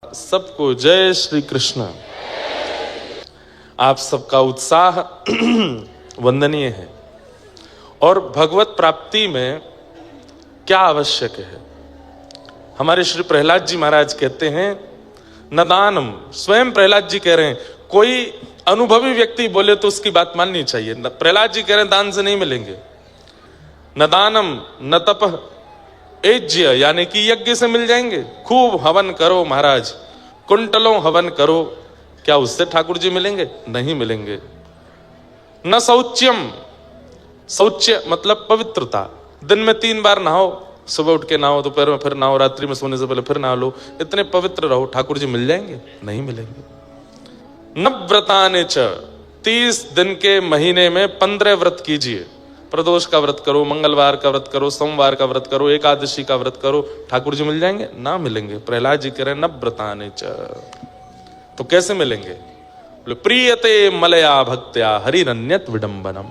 सबको जय श्री कृष्ण। आप सबका उत्साह वंदनीय है। और भगवत प्राप्ति में क्या आवश्यक है? हमारे श्री प्रहलाद जी महाराज कहते हैं न दानम। स्वयं प्रहलाद जी कह रहे हैं, कोई अनुभवी व्यक्ति बोले तो उसकी बात माननी चाहिए। प्रहलाद जी कह रहे हैं दान से नहीं मिलेंगे। न दानम न तपः एज्य, यानी कि यज्ञ से मिल जाएंगे। खूब हवन करो महाराज, कुंटलों हवन करो, क्या उससे ठाकुर जी मिलेंगे? नहीं मिलेंगे। न शौच्यम, शौच्य मतलब पवित्रता। दिन में 3 बार नहाओ, सुबह उठ के नहाओ, दोपहर में फिर नहाओ, रात्रि में सोने से पहले फिर नहा लो, इतने पवित्र रहो, ठाकुर जी मिल जाएंगे? नहीं मिलेंगे। न व्रताने च, 30 दिन के महीने में 15 व्रत कीजिए। प्रदोष का व्रत करो, मंगलवार का व्रत करो, सोमवार का व्रत करो, एकादशी का व्रत करो, ठाकुर जी मिल जाएंगे? ना मिलेंगे। प्रहलाद जी कह रहे हैं न व्रताने च। तो कैसे मिलेंगे? बोले प्रीयते मलया भक्त्या हरिरन्यत विडंबनम।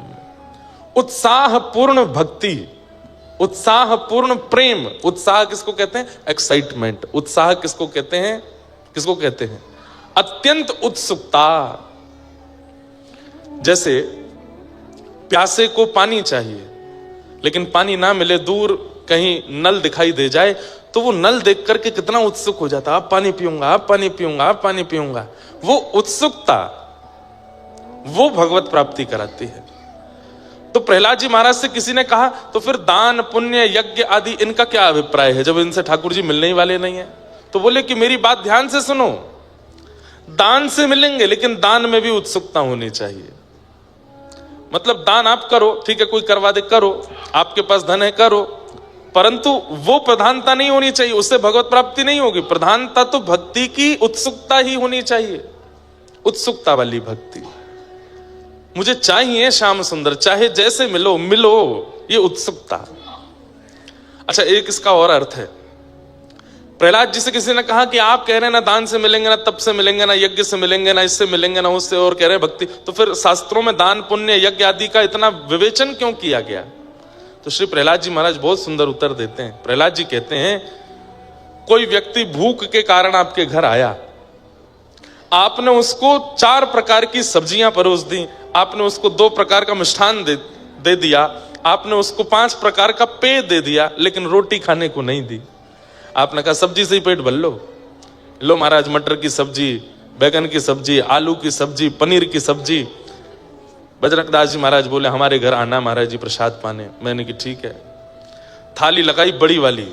उत्साह पूर्ण भक्ति, उत्साह पूर्ण प्रेम। उत्साह किसको कहते हैं? एक्साइटमेंट। उत्साह किसको कहते हैं? किसको कहते हैं? अत्यंत उत्सुकता। जैसे प्यासे को पानी चाहिए, लेकिन पानी ना मिले, दूर कहीं नल दिखाई दे जाए तो वो नल देख करके कितना उत्सुक हो जाता, आप पानी पीऊंगा, आप पानी पीऊंगा, आप पानी पीऊंगा। वो उत्सुकता वो भगवत प्राप्ति कराती है। तो प्रहलाद जी महाराज से किसी ने कहा तो फिर दान पुण्य यज्ञ आदि इनका क्या अभिप्राय है जब इनसे ठाकुर जी मिलने ही वाले नहीं है? तो बोले कि मेरी बात ध्यान से सुनो, दान से मिलेंगे, लेकिन दान में भी उत्सुकता होनी चाहिए। मतलब दान आप करो, ठीक है, कोई करवा दे करो, आपके पास धन है करो, परंतु वो प्रधानता नहीं होनी चाहिए, उससे भगवत प्राप्ति नहीं होगी। प्रधानता तो भक्ति की उत्सुकता ही होनी चाहिए, उत्सुकता वाली भक्ति। मुझे चाहिए श्याम सुंदर, चाहे जैसे मिलो मिलो, ये उत्सुकता। अच्छा, एक इसका और अर्थ है। प्रहलाद जी से किसी ने कहा कि आप कह रहे हैं ना दान से मिलेंगे, ना तप से मिलेंगे, ना यज्ञ से मिलेंगे, ना इससे मिलेंगे, ना उससे, और कह रहे हैं भक्ति, तो फिर शास्त्रों में दान पुण्य यज्ञ आदि का इतना विवेचन क्यों किया गया? तो श्री प्रहलाद जी महाराज बहुत सुंदर उत्तर देते हैं। प्रहलाद जी कहते हैं, कोई व्यक्ति भूख के कारण आपके घर आया, आपने उसको 4 प्रकार की सब्जियां परोस दी, आपने उसको 2 प्रकार का मिष्ठान दे दिया, आपने उसको 5 प्रकार का पेय दे दिया, लेकिन रोटी खाने को नहीं दी। आपने कहा सब्जी से ही पेट भर लो। लो महाराज, मटर की सब्जी, बैगन की सब्जी, आलू की सब्जी, पनीर की सब्जी। बजरंग दास जी महाराज बोले हमारे घर आना महाराज जी प्रसाद पाने। मैंने कि ठीक है। थाली लगाई बड़ी वाली,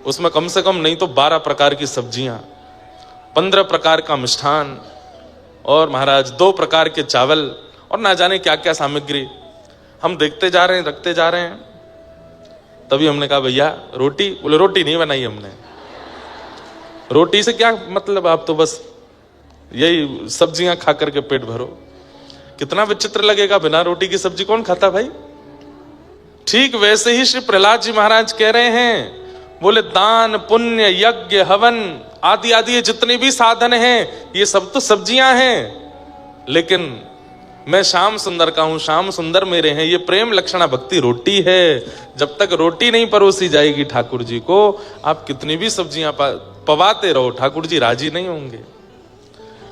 उसमें कम से कम नहीं तो 12 प्रकार की सब्जियां, 15 प्रकार का मिष्ठान, और महाराज 2 प्रकार के चावल, और ना जाने क्या क्या सामग्री। हम देखते जा रहे हैं, रखते जा रहे हैं। तभी हमने कहा भैया रोटी? बोले रोटी नहीं बनाई हमने। रोटी से क्या मतलब, आप तो बस यही सब्जियां खा करके पेट भरो। कितना विचित्र लगेगा, बिना रोटी की सब्जी कौन खाता भाई? ठीक वैसे ही श्री प्रहलाद जी महाराज कह रहे हैं, बोले दान पुण्य यज्ञ हवन आदि आदि जितने भी साधन हैं, ये सब तो सब्जियां हैं, लेकिन मैं श्याम सुंदर का हूं, श्याम सुंदर मेरे हैं। ये प्रेम लक्षणा भक्ति रोटी है। जब तक रोटी नहीं परोसी जाएगी ठाकुर जी को, आप कितनी भी सब्जियां पवाते रहो, ठाकुर जी राजी नहीं होंगे।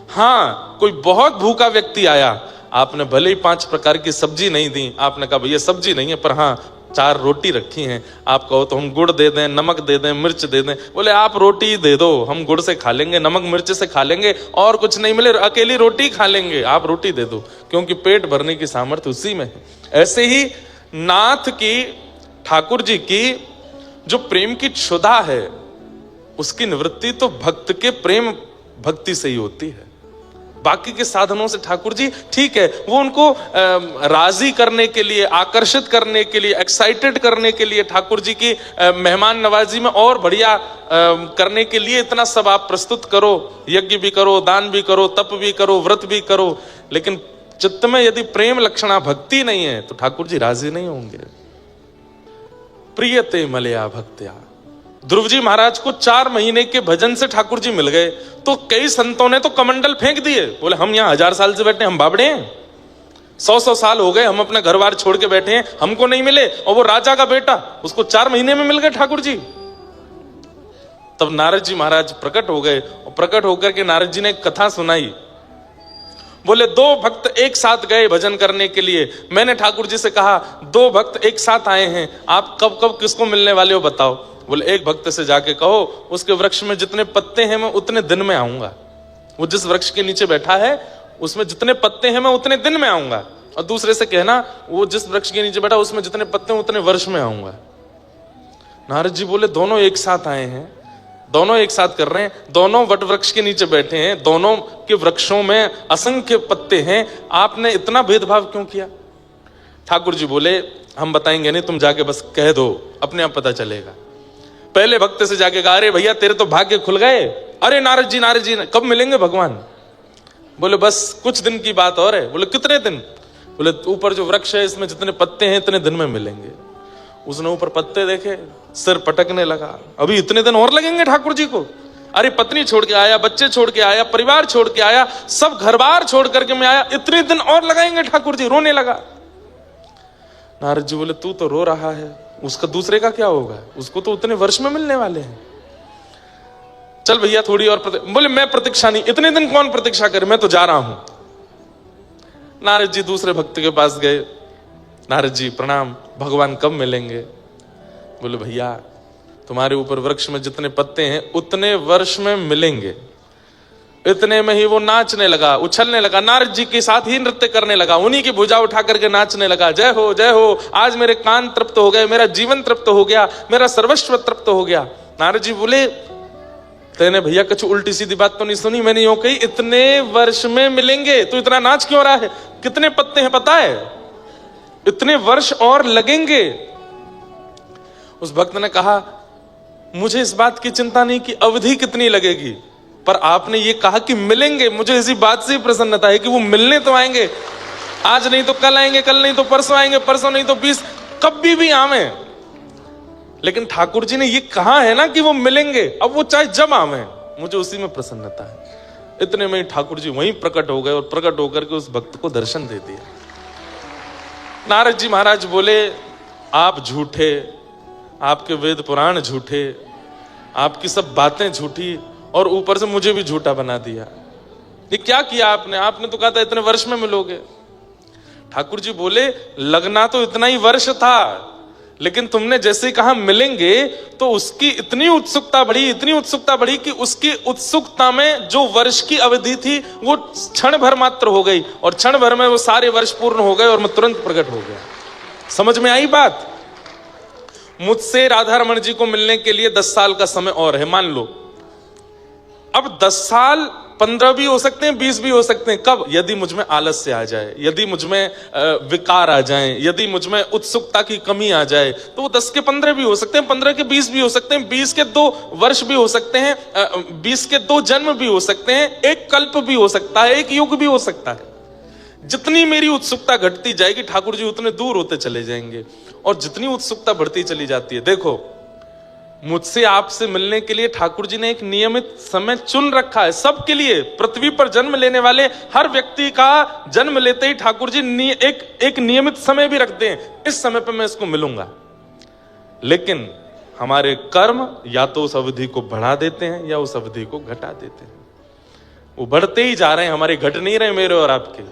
हाँ, कोई बहुत भूखा व्यक्ति आया, आपने भले ही 5 प्रकार की सब्जी नहीं दी, आपने कहा भैया सब्जी नहीं है पर हाँ 4 रोटी रखी हैं, आप कहो तो हम गुड़ दे दें, नमक दे दें, मिर्च दे दें। बोले आप रोटी दे दो, हम गुड़ से खा लेंगे, नमक मिर्च से खा लेंगे, और कुछ नहीं मिले अकेली रोटी खा लेंगे, आप रोटी दे दो, क्योंकि पेट भरने की सामर्थ्य उसी में है। ऐसे ही नाथ की, ठाकुर जी की जो प्रेम की क्षुधा है, उसकी निवृत्ति तो भक्त के प्रेम भक्ति से ही होती है। बाकी के साधनों से ठाकुर जी ठीक है, वो उनको राजी करने के लिए, आकर्षित करने के लिए, एक्साइटेड करने के लिए, ठाकुर जी की मेहमान नवाजी में और बढ़िया करने के लिए इतना सब आप प्रस्तुत करो, यज्ञ भी करो, दान भी करो, तप भी करो, व्रत भी करो, लेकिन चित्त में यदि प्रेम लक्षणा भक्ति नहीं है तो ठाकुर जी राजी नहीं होंगे। प्रियते मलया भक्त्या। ध्रुव जी महाराज को 4 महीने के भजन से ठाकुर जी मिल गए, तो कई संतों ने तो कमंडल फेंक दिए। बोले हम यहाँ 1000 साल से बैठे, हम बाबड़े हैं, 100 साल हो गए, हम अपने घर बार छोड़ के बैठे हैं, हमको नहीं मिले। और वो राजा का बेटा, उसको 4 महीने में मिल गए ठाकुर जी। तब नारद जी महाराज प्रकट हो गए और प्रकट होकर के नारद जी ने एक कथा सुनाई। बोले दो भक्त एक साथ गए भजन करने के लिए। मैंने ठाकुर जी से कहा दो भक्त एक साथ आए हैं, आप कब कब किसको मिलने वाले हो बताओ। बोले एक भक्त से जाके कहो उसके वृक्ष में जितने पत्ते हैं मैं उतने दिन में आऊंगा। वो जिस वृक्ष के नीचे बैठा है उसमें जितने पत्ते हैं मैं उतने दिन में आऊंगा। और दूसरे से कहना वो जिस वृक्ष के नीचे बैठा उसमें जितने पत्ते हैं उतने वर्ष में आऊंगा। नारद जी बोले दोनों एक साथ आए हैं, दोनों एक साथ कर रहे हैं, दोनों वट वृक्ष के नीचे बैठे हैं, दोनों के वृक्षों में असंख्य पत्ते हैं, आपने इतना भेदभाव क्यों किया। ठाकुर जी बोले हम बताएंगे नहीं, तुम जाके बस कह दो, अपने आप पता चलेगा। पहले भक्त से जाके कहा अरे भैया तेरे तो भाग्य खुल गए। अरे नारद जी कब मिलेंगे भगवान। बोले बस कुछ दिन की बात और है। बोले कितने दिन। बोले ऊपर जो वृक्ष है इसमें जितने पत्ते हैं इतने दिन में मिलेंगे। उसने ऊपर पत्ते देखे, सिर पटकने लगा, अभी इतने दिन और लगेंगे ठाकुर जी को। अरे पत्नी छोड़ के आया, बच्चे छोड़ के आया, परिवार छोड़ के आया, सब घर बार छोड़ करके मैं आया, इतने दिन और लगाएंगे ठाकुर जी। रोने लगा। नारद जी बोले तू तो रो रहा है, उसका दूसरे का क्या होगा, उसको तो उतने वर्ष में मिलने वाले हैं। चल भैया थोड़ी और बोले मैं प्रतीक्षा नहीं, इतने दिन कौन प्रतीक्षा करे, मैं तो जा रहा हूं। नारद जी दूसरे भक्त के पास गए। नारद जी प्रणाम, भगवान कब मिलेंगे। बोले भैया तुम्हारे ऊपर वृक्ष में जितने पत्ते हैं उतने वर्ष में मिलेंगे। इतने में ही वो नाचने लगा, उछलने लगा, नारद जी के साथ ही नृत्य करने लगा, उन्हीं की भुजा उठा करके नाचने लगा। जय हो जय हो, आज मेरे कान तृप्त हो गए, मेरा जीवन तृप्त हो गया, मेरा सर्वस्व तृप्त हो गया। नारद जी बोले तेने भैया कुछ उल्टी सीधी बात तो नहीं सुनी, मैंने यूं कही इतने वर्ष में मिलेंगे, तो इतना नाच क्यों रहा है, कितने पत्ते हैं पता है, इतने वर्ष और लगेंगे। उस भक्त ने कहा मुझे इस बात की चिंता नहीं कि अवधि कितनी लगेगी, पर आपने ये कहा कि मिलेंगे, मुझे इसी बात से प्रसन्नता है कि वो मिलने तो आएंगे, आज नहीं तो कल आएंगे, कल नहीं तो परसों आएंगे, परसों नहीं तो 20, कभी भी आवे। लेकिन ठाकुर जी ने ये कहा है ना कि वो मिलेंगे, अब वो चाहे जब आवे, मुझे उसी में प्रसन्नता है। इतने में ठाकुर जी वहीं प्रकट हो गए और प्रकट होकर के उस भक्त को दर्शन दे दिया। नारद जी महाराज बोले आप झूठे, आपके वेद पुराण झूठे, आपकी सब बातें झूठी, और ऊपर से मुझे भी झूठा बना दिया। ये क्या किया आपने, आपने तो कहा था इतने वर्ष में मिलोगे। ठाकुर जी बोले लगना तो इतना ही वर्ष था, लेकिन तुमने जैसे कहा मिलेंगे तो उसकी इतनी उत्सुकता बढ़ी, इतनी उत्सुकता बढ़ी कि उसकी उत्सुकता में जो वर्ष की अवधि थी वो क्षण भर मात्र हो गई, और क्षण भर में वो सारे वर्ष पूर्ण हो गए और मैं तुरंत प्रकट हो गया। समझ में आई बात। मुझसे राधा रमण जी को मिलने के लिए 10 साल का समय और है, मान लो। अब 10 साल 15 भी हो सकते हैं, 20 भी हो सकते हैं। कब? यदि मुझ में आलस्य आ जाए, यदि मुझ में विकार आ जाए, यदि मुझ में उत्सुकता की कमी आ जाए, तो वो 10 के 15 भी हो सकते हैं, 15 के 20 भी हो सकते हैं, 20 के 2 वर्ष भी हो सकते हैं, 20 के 2 जन्म भी हो सकते हैं, एक कल्प भी हो सकता है, एक युग भी हो सकता है। जितनी मेरी उत्सुकता घटती जाएगी ठाकुर जी उतने दूर होते चले जाएंगे, और जितनी उत्सुकता बढ़ती चली जाती है। देखो मुझसे आपसे मिलने के लिए ठाकुर जी ने एक नियमित समय चुन रखा है सबके लिए। पृथ्वी पर जन्म लेने वाले हर व्यक्ति का जन्म लेते ही ठाकुर जी एक नियमित समय भी रखते हैं, इस समय पे मैं इसको मिलूंगा। लेकिन हमारे कर्म या तो उस अवधि को बढ़ा देते हैं या उस अवधि को घटा देते हैं। वो बढ़ते ही जा रहे हैं, हमारे घट नहीं रहे मेरे और आपके,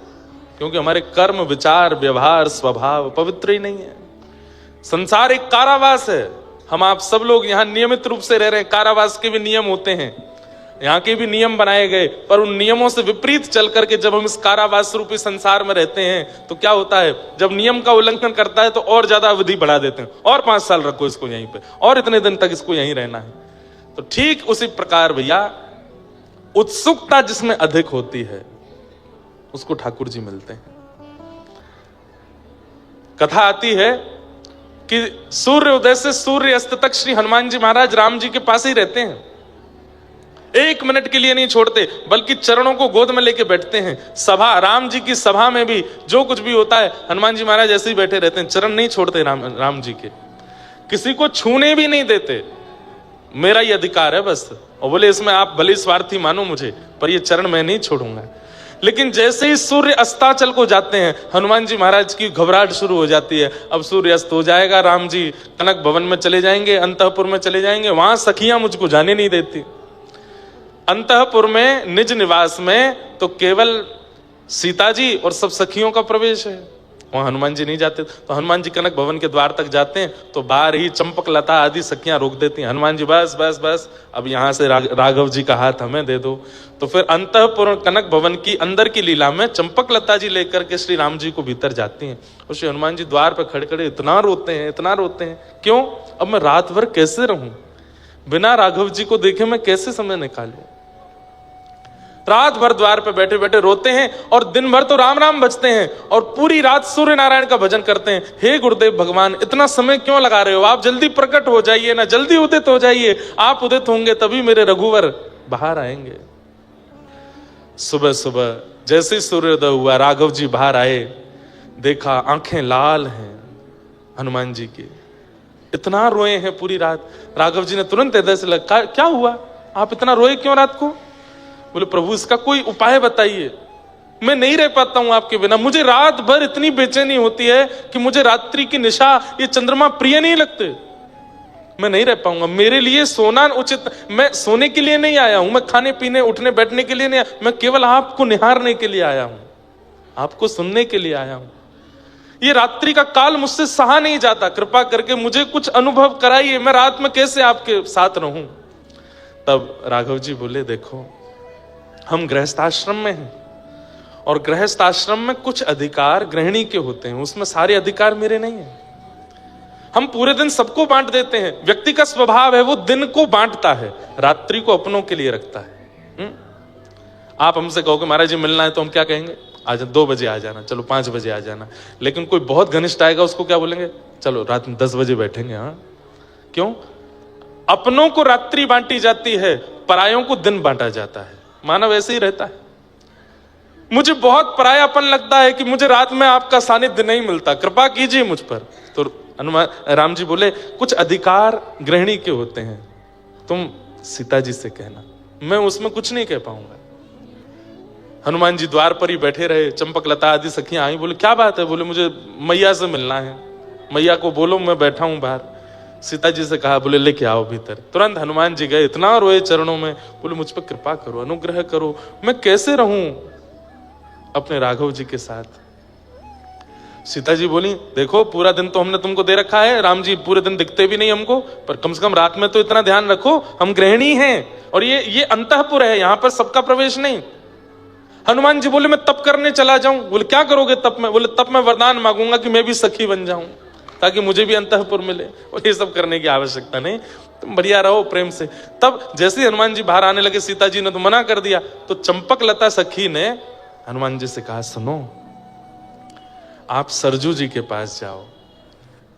क्योंकि हमारे कर्म, विचार, व्यवहार, स्वभाव पवित्र ही नहीं है। संसार एक कारावास है। हम आप सब लोग यहाँ नियमित रूप से रह रहे हैं। कारावास के भी नियम होते हैं, यहाँ के भी नियम बनाए गए, पर उन नियमों से विपरीत चल करके जब हम इस कारावास रूपी संसार में रहते हैं तो क्या होता है, जब नियम का उल्लंघन करता है तो और ज्यादा अवधि बढ़ा देते हैं, और 5 साल रखो इसको यहीं पे, और इतने दिन तक इसको यहीं रहना है। तो ठीक उसी प्रकार भैया उत्सुकता जिसमें अधिक होती है उसको ठाकुर जी मिलते हैं। कथा आती है कि सूर्य उदय से सूर्य अस्त तक श्री हनुमान जी महाराज राम जी के पास ही रहते हैं, 1 मिनट के लिए नहीं छोड़ते, बल्कि चरणों को गोद में लेके बैठते हैं। सभा, राम जी की सभा में भी जो कुछ भी होता है हनुमान जी महाराज ऐसे ही बैठे रहते हैं, चरण नहीं छोड़ते राम जी के, किसी को छूने भी नहीं देते। मेरा ये अधिकार है बस, और बोले इसमें आप भले स्वार्थी मानो मुझे, पर ये चरण मैं नहीं छोड़ूंगा। लेकिन जैसे ही सूर्य अस्ताचल को जाते हैं, हनुमान जी महाराज की घबराहट शुरू हो जाती है। अब सूर्य अस्त हो जाएगा, राम जी कनक भवन में चले जाएंगे, अंतःपुर में चले जाएंगे, वहां सखियां मुझको जाने नहीं देती। अंतःपुर में निज निवास में तो केवल सीता जी और सब सखियों का प्रवेश है, वहां हनुमान जी नहीं जाते। तो हनुमान जी कनक भवन के द्वार तक जाते हैं तो बाहर ही चंपक लता आदि सखियां रोक देती हैं। हनुमान जी बस बस बस, अब यहां से राघव जी का हाथ हमें दे दो। तो फिर अंतःपुर कनक भवन की अंदर की लीला में चंपक लता जी लेकर के श्री राम जी को भीतर जाती हैं और श्री हनुमान जी द्वार पर खड़े खड़े इतना रोते हैं, इतना रोते हैं। क्यों? अब मैं रात भर कैसे रहूं, बिना राघव जी को देखे मैं कैसे समय निकालूं। रात भर द्वार पे बैठे बैठे रोते हैं और दिन भर तो राम राम बजते हैं और पूरी रात सूर्य नारायण का भजन करते हैं। हे गुरुदेव भगवान, इतना समय क्यों लगा रहे हो? आप जल्दी प्रकट हो जाइए ना, जल्दी उदित हो जाइए। आप उदित होंगे तभी मेरे रघुवर बाहर आएंगे। सुबह सुबह जैसे ही सूर्योदय हुआ, राघव जी बाहर आए, देखा आंखें लाल हैं हनुमान जी की, इतना रोए हैं पूरी रात। राघव जी ने तुरंत हृदय से लगा, क्या हुआ, आप इतना रोए क्यों रात को? बोले प्रभु इसका कोई उपाय बताइए, मैं नहीं रह पाता हूं आपके बिना। मुझे रात भर इतनी बेचैनी होती है कि मुझे रात्रि की निशा, ये चंद्रमा प्रिय नहीं लगते, मैं नहीं रह पाऊंगा। मेरे लिए सोना उचित, मैं सोने के लिए नहीं आया हूं, मैं खाने पीने उठने बैठने के लिए नहीं आया, मैं केवल आपको निहारने के लिए आया हूं, आपको सुनने के लिए आया हूं। ये रात्रि का काल मुझसे सहा नहीं जाता, कृपा करके मुझे कुछ अनुभव कराइए, मैं रात में कैसे आपके साथ रहूं। तब राघव जी बोले, देखो हम गृहस्थाश्रम में हैं और गृहस्थाश्रम में कुछ अधिकार गृहिणी के होते हैं, उसमें सारे अधिकार मेरे नहीं हैं। हम पूरे दिन सबको बांट देते हैं, व्यक्ति का स्वभाव है वो दिन को बांटता है, रात्रि को अपनों के लिए रखता है। आप हमसे कहोगे महाराज जी मिलना है, तो हम क्या कहेंगे? आज 2 बजे आ जाना, चलो 5 बजे आ जाना। लेकिन कोई बहुत घनिष्ठ आएगा, उसको क्या बोलेंगे? चलो रात में 10 बजे बैठेंगे। हाँ, क्यों? अपनों को रात्रि बांटी जाती है, परायों को दिन बांटा जाता है। मानव ऐसे ही रहता है। मुझे बहुत परायापन लगता है कि मुझे रात में आपका सानिध्य नहीं मिलता, कृपा कीजिए मुझ पर। तो हनुमान राम जी बोले, कुछ अधिकार गृहिणी के होते हैं, तुम सीता जी से कहना, मैं उसमें कुछ नहीं कह पाऊंगा। हनुमान जी द्वार पर ही बैठे रहे, चंपक लता आदि सखियां आई, बोले क्या बात है? बोले मुझे मैया से मिलना है, मैया को बोलो मैं बैठा हूं बाहर। सीता जी से कहा, बोले लेके आओ भीतर। तुरंत हनुमान जी गए, इतना रोए चरणों में, बोले मुझ पर कृपा करो, अनुग्रह करो, मैं कैसे रहूं अपने राघव जी के साथ। सीता जी बोली, देखो पूरा दिन तो हमने तुमको दे रखा है, राम जी पूरे दिन दिखते भी नहीं हमको, पर कम से कम रात में तो इतना ध्यान रखो, हम गृहिणी हैं और ये अंतःपुर है, यहां पर सबका प्रवेश नहीं। हनुमान जी बोले, मैं तप करने चला जाऊं। बोले क्या करोगे तप में? बोले तप में वरदान मांगूंगा कि मैं भी सखी बन जाऊं, ताकि मुझे भी अंतःपुर मिले। और ये सब करने की आवश्यकता नहीं, तुम बढ़िया रहो प्रेम से। तब जैसे ही हनुमान जी बाहर आने लगे, सीता जी ने तो मना कर दिया, तो चंपक लता सखी ने हनुमान जी से कहा, सुनो आप सरजू जी के पास जाओ,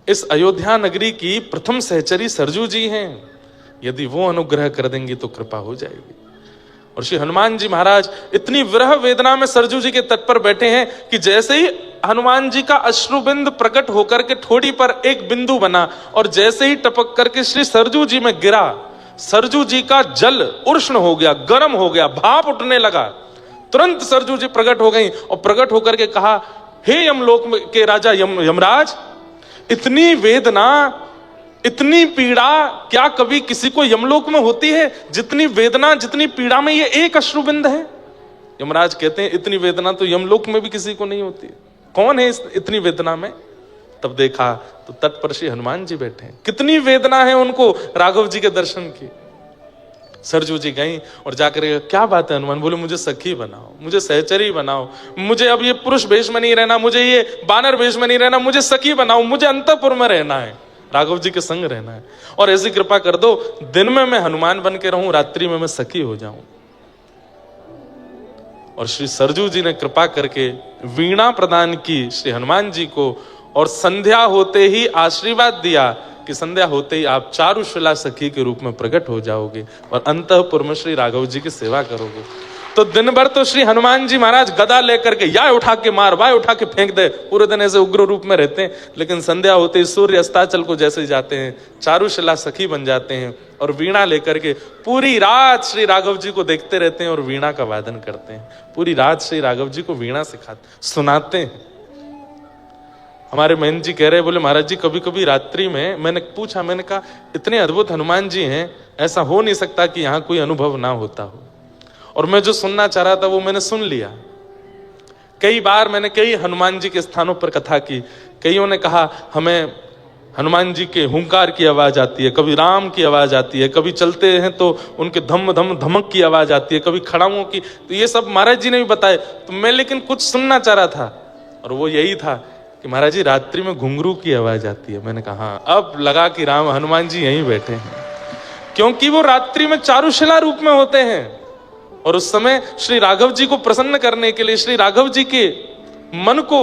इस अयोध्या नगरी की प्रथम सहचरी सरजू जी हैं, यदि वो अनुग्रह कर देंगी तो कृपा हो जाएगी। और श्री हनुमान जी महाराज इतनी विरह वेदना में सरजू जी के तट पर बैठे हैं कि जैसे ही हनुमान जी का अश्रुबिंद प्रकट होकर के ठोड़ी पर एक बिंदु बना और जैसे ही टपक करके श्री सरजू जी में गिरा, सरजू जी का जल उष्ण हो गया, गर्म हो गया, भाप उठने लगा। तुरंत सरजू जी प्रकट हो गई और प्रकट होकर के कहा, हे यमलोक के राजा यमराज, इतनी वेदना, इतनी पीड़ा क्या कभी किसी को यमलोक में होती है? जितनी वेदना, जितनी पीड़ा में ये एक अश्रुबिंद है। यमराज कहते हैं, इतनी वेदना तो यमलोक में भी किसी को नहीं होती है, कौन है इतनी वेदना में? तब देखा तो तट पर श्री हनुमान जी बैठे हैं, कितनी वेदना है उनको राघव जी के दर्शन की। सरजू जी गई और जाकर क्या बात है हनुमान? बोले मुझे सखी बनाओ, मुझे सहचरी बनाओ, मुझे अब ये पुरुष वेश में नहीं रहना, मुझे ये बानर वेश में नहीं रहना, मुझे सखी बनाओ, मुझे अंतःपुर में रहना है, राघव जी के संग रहना है। और ऐसी कृपा कर दो, दिन में मैं हनुमान बन के रहूं, रात्रि में मैं सखी हो जाऊं। और श्री सरजू जी ने कृपा करके वीणा प्रदान की श्री हनुमान जी को और संध्या होते ही आशीर्वाद दिया कि संध्या होते ही आप चारुशिला सखी के रूप में प्रकट हो जाओगे और अंतःपुर में श्री राघव जी की सेवा करोगे। तो दिन भर तो श्री हनुमान जी महाराज गदा लेकर के या उठा के मार, वाय उठा के फेंक दे, पूरे दिन ऐसे उग्र रूप में रहते हैं। लेकिन संध्या होते ही सूर्य अस्ताचल को जैसे जाते हैं, चारुशिला सखी बन जाते हैं और वीणा लेकर के पूरी रात श्री राघव जी को देखते रहते हैं और वीणा का वादन करते हैं। पूरी रात श्री राघव जी को वीणा सिखाते, सुनाते हैं। हमारे महंत जी कह रहे, बोले महाराज जी कभी कभी रात्रि में मैंने पूछा, मैंने कहा इतने अद्भुत हनुमान जी हैं, ऐसा हो नहीं सकता कि यहाँ कोई अनुभव ना होता हो। और मैं जो सुनना चाह रहा था वो मैंने सुन लिया। कई बार मैंने कई हनुमान जी के स्थानों पर कथा की, कईयों ने कहा हमें हनुमान जी के हुंकार की आवाज आती है, कभी राम की आवाज आती है, कभी चलते हैं तो उनके धम धम धमक की आवाज आती है, कभी खड़ाओं की। तो ये सब महाराज जी ने भी बताए। तो मैं लेकिन कुछ सुनना चाह रहा था और वो यही था कि महाराज जी रात्रि में घुंघरू की आवाज आती है। मैंने कहा हाँ, अब लगा कि राम हनुमान जी यहीं बैठे हैं, क्योंकि वो रात्रि में चारुशिला रूप में होते हैं और उस समय श्री राघव जी को प्रसन्न करने के लिए, श्री राघव जी के मन को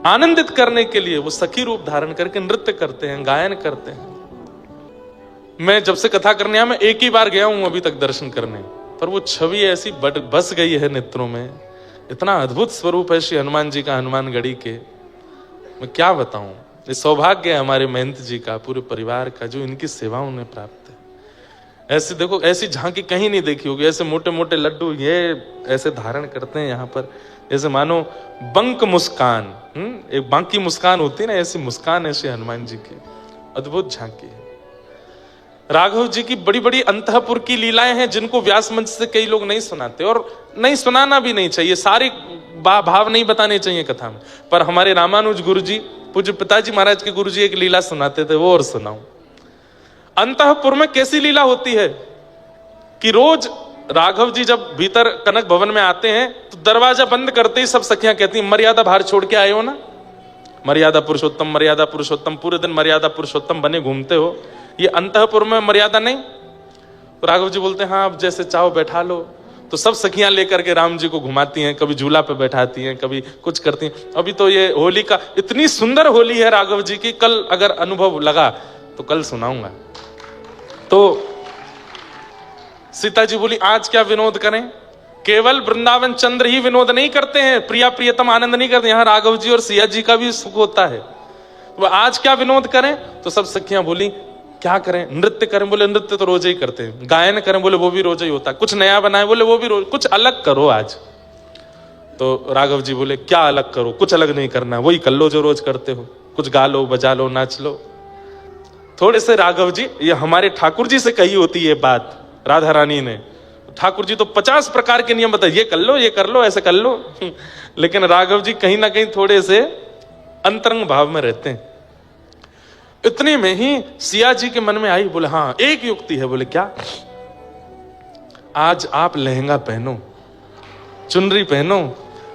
आनंदित करने के लिए वो सखी रूप धारण करके नृत्य करते हैं, गायन करते हैं। मैं जब से कथा करने आया, मैं एक ही बार गया हूं अभी तक दर्शन करने, पर वो छवि ऐसी बस गई है नेत्रों में। इतना अद्भुत स्वरूप है श्री हनुमान जी का, हनुमानगढ़ी के, मैं क्या बताऊं। ये सौभाग्य है हमारे महंत जी का, पूरे परिवार का, जो इनकी सेवा उन्हें प्राप्त है। ऐसे देखो, ऐसी झांकी कहीं नहीं देखी होगी। ऐसे मोटे मोटे लड्डू ये ऐसे धारण करते हैं यहाँ पर, जैसे मानो बंक मुस्कान, एक बांकी मुस्कान होती है ना, ऐसी मुस्कान है श्री हनुमान जी की। अद्भुत झांकी है। राघव जी की बड़ी बड़ी अंतःपुर की लीलाएं हैं जिनको व्यास मंच से कई लोग नहीं सुनाते और नहीं सुनाना भी नहीं चाहिए। सारे भाव नहीं बताने चाहिए कथा में। पर हमारे रामानुज गुरु जी, पूज्य पिताजी महाराज के गुरु जी एक लीला सुनाते थे, वो और सुनाऊं। अंतःपुर में कैसी लीला होती है कि रोज राघव जी जब भीतर कनक भवन में आते हैं तो दरवाजा बंद करते ही सब सखियां कहती हैं मर्यादा बाहर छोड़ के आए हो ना, मर्यादा पुरुषोत्तम, मर्यादा पुरुषोत्तम, पूरे दिन मर्यादा पुरुषोत्तम बने घूमते हो, ये अंतःपुर में मर्यादा नहीं। तो राघव जी बोलते हैं हाँ, अब जैसे चाहो बैठा लो। तो सब सखियां लेकर के राम जी को घुमाती हैं, कभी झूला पे बैठाती हैं, कभी कुछ करती हैं। अभी तो ये होली का, इतनी सुंदर होली है राघव जी की, कल अगर अनुभव लगा तो कल सुनाऊंगा। तो सीता जी बोली आज क्या विनोद करें, केवल वृंदावन चंद्र ही विनोद नहीं करते हैं, प्रिया प्रियतम आनंद नहीं करते, यहाँ राघव जी और सिया जी का भी सुख होता है। वो आज क्या विनोद करें, तो सब सखियां बोली क्या करें, नृत्य करें, बोले नृत्य तो रोज ही करते हैं, गायन करें, बोले वो भी रोज ही होता है, कुछ नया बनाए, बोले वो भी रोज, कुछ अलग करो आज। तो राघव जी बोले क्या अलग करो, कुछ अलग नहीं करना, वही कर लो जो रोज करते हो, कुछ गा लो, बजा लो, नाच लो। थोड़े से राघव जी, ये हमारे ठाकुर जी से कही होती है बात राधा रानी ने, ठाकुर जी तो 50 प्रकार के नियम बताए, ये कर लो, ये कर लो, ऐसे कर लो। लेकिन राघव जी कहीं ना कहीं थोड़े से अंतरंग भाव में रहते हैं। इतने में ही सिया जी के मन में आई, बोले हाँ एक युक्ति है। बोले क्या, आज आप लहंगा पहनो, चुनरी पहनो,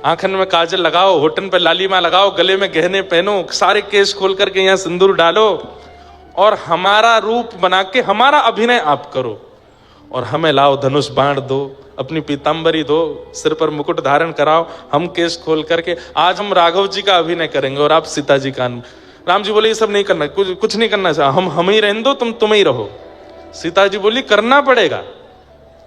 आंखन में काजल लगाओ, होठन पे लालिमा लगाओ, गले में गहने पहनो, सारे केश खोल करके यहाँ सिंदूर डालो और हमारा रूप बना के हमारा अभिनय आप करो और हमें लाओ, धनुष बाण दो, अपनी पीतांबरी दो, सिर पर मुकुट धारण कराओ, हम केश खोल करके आज हम राघव जी का अभिनय करेंगे और आप सीता जी का। राम जी बोले ये सब नहीं करना, कुछ नहीं करना चाहिए, हम ही रहने दो, तुम ही रहो। सीता जी बोली करना पड़ेगा,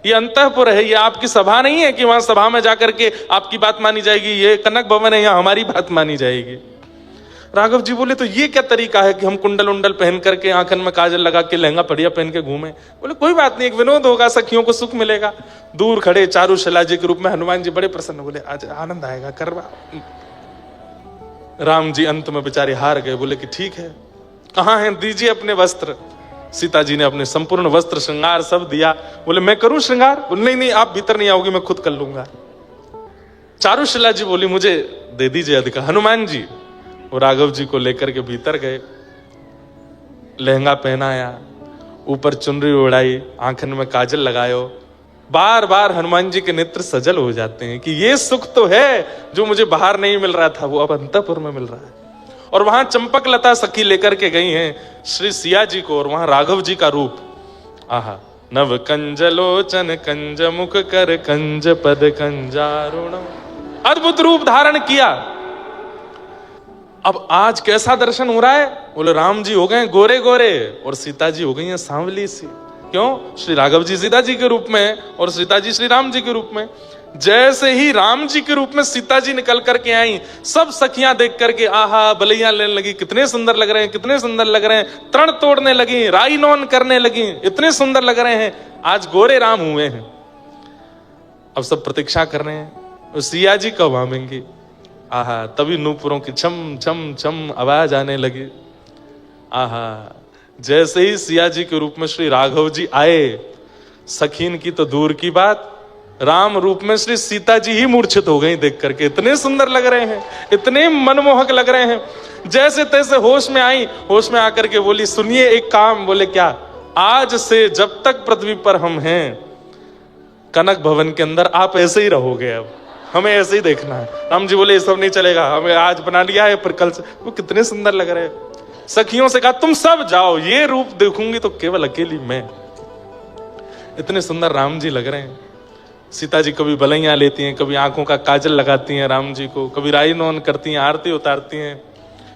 ये अंतःपुर है, ये आपकी सभा नहीं है कि वहां सभा में जाकर के आपकी बात मानी जाएगी, ये कनक भवन है, यहाँ हमारी बात मानी जाएगी। राघव जी बोले तो ये क्या तरीका है कि हम कुंडल उंडल पहन करके, आंखन में काजल लगा के, लहंगा बढ़िया पहन के घूमे। बोले कोई बात नहीं, एक विनोद होगा, सखियों को सुख मिलेगा। दूर खड़े चारुशिला जी के रूप में हनुमान जी बड़े प्रसन्न, बोले आज आनंद आएगा, करवा। राम जी अंत में बेचारे हार गए, बोले कि ठीक है, कहाँ हैं, दीजिए अपने वस्त्र। सीता जी ने अपने संपूर्ण वस्त्र श्रृंगार सब दिया। बोले मैं करूं श्रृंगार, बोले नहीं नहीं आप भीतर नहीं आओगे, मैं खुद कर लूंगा। चारुशिला जी बोली मुझे दे दीजिए अधिकार। हनुमान जी वो राघव जी को लेकर के भीतर गए, लहंगा पहनाया, ऊपर चुनरी उड़ाई, आंखन में काजल लगायो। बार बार हनुमान जी के नेत्र सजल हो जाते हैं कि ये सुख तो है जो मुझे बाहर नहीं मिल रहा था, वो अब अंतःपुर में मिल रहा है। और वहां चंपक लता सखी लेकर के गई हैं श्री सिया जी को, और वहां राघव जी का रूप, आहा, नव कंज लोचन कंज मुख कर कंज पद कंजारुण, अद्भुत रूप धारण किया। अब आज कैसा दर्शन हो रहा है, बोले राम जी हो गए गोरे गोरे और सीता जी हो गई हैं सांवली सी। क्यों? श्री राघव जी सीता जी के रूप में है और सीता जी श्री राम जी के रूप में। जैसे ही राम जी के रूप में सीता जी निकल करके आई, सब सखियां देख करके आहा बलैया लेने लगी, कितने सुंदर लग रहे हैं, कितने सुंदर लग रहे हैं, तरण तोड़ने लगी, राई नौन करने लगी, इतने सुंदर लग रहे हैं, आज गोरे राम हुए हैं। अब सब प्रतीक्षा कर रहे हैं सिया जी कब आवेंगे। आहा, तभी नूपुरों की छम छम छम आवाज आने लगी। आहा, जैसे ही सिया जी के रूप में श्री राघव जी आए, सखीन की तो दूर की बात, राम रूप में श्री सीता जी ही मूर्छित हो गई देख करके। इतने सुंदर लग रहे हैं, इतने मनमोहक लग रहे हैं। जैसे तैसे होश में आई, होश में आकर के बोली, सुनिए एक काम। बोले क्या? आज से जब तक पृथ्वी पर हम हैं, कनक भवन के अंदर आप ऐसे ही रहोगे, अब हमें ऐसे ही देखना है। राम जी बोले ये सब नहीं चलेगा, हमें आज बना लिया है पर कल से। वो कितने सुंदर लग रहे हैं। सखियों से कहा तुम सब जाओ, ये रूप देखूंगी तो केवल अकेली मैं। इतने सुंदर राम जी लग रहे हैं। सीता जी कभी बलैया लेती हैं, कभी आंखों का काजल लगाती हैं राम जी को, कभी राई नौन करती हैं, आरती उतारती हैं।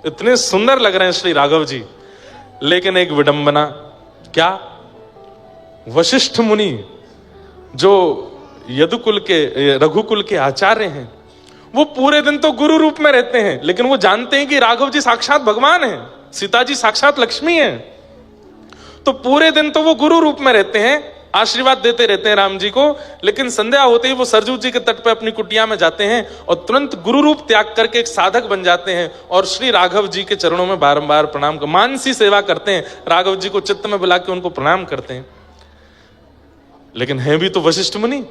इतने सुंदर लग रहे हैं श्री राघव जी। लेकिन एक विडंबना, क्या? वशिष्ठ मुनि जो यदुकुल के, रघुकुल के आचार्य हैं, वो पूरे दिन तो गुरु रूप में रहते हैं, लेकिन वो जानते हैं कि राघव जी साक्षात भगवान हैं, सीता जी साक्षात लक्ष्मी हैं। तो पूरे दिन तो वो गुरु रूप में रहते हैं, आशीर्वाद देते रहते हैं राम जी को। लेकिन संध्या होते ही वो सरजू जी के तट पर अपनी कुटिया में जाते हैं और तुरंत गुरु रूप त्याग करके एक साधक बन जाते हैं और श्री राघव जी के चरणों में बारंबार प्रणाम कर, मानसी सेवा करते हैं। राघव जी को चित्त में बुला के उनको प्रणाम करते हैं। लेकिन हैं भी तो वशिष्ठ मुनि।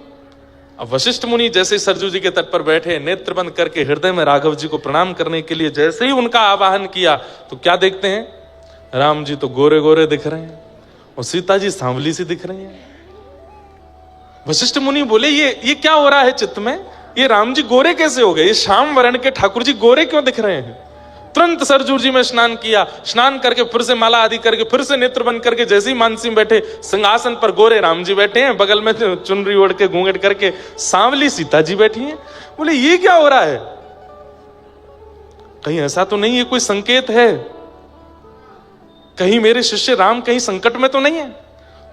अब वशिष्ठ मुनि जैसे सरजू जी के तट पर बैठे, नेत्र बंद करके हृदय में राघव जी को प्रणाम करने के लिए जैसे ही उनका आवाहन किया, तो क्या देखते हैं? राम जी तो गोरे गोरे दिख रहे हैं और सीता जी सांवली सी दिख रही हैं। वशिष्ठ मुनि बोले ये क्या हो रहा है चित्त में? ये राम जी गोरे कैसे हो गए? ये श्याम वर्ण के ठाकुर जी गोरे क्यों दिख रहे हैं? तुरंत सरजू जी में स्नान किया, स्नान करके फिर से माला आदि करके फिर से नेत्र बंद करके जैसे ही मानसी में बैठे, सिंहासन पर गोरे राम जी बैठे हैं, बगल में चुनरी ओढ़ के घूंघट करके सांवली सीता जी बैठी हैं। बोले ये क्या हो रहा है? कहीं ऐसा तो नहीं है कोई संकेत है? कहीं मेरे शिष्य राम कहीं संकट में तो नहीं है?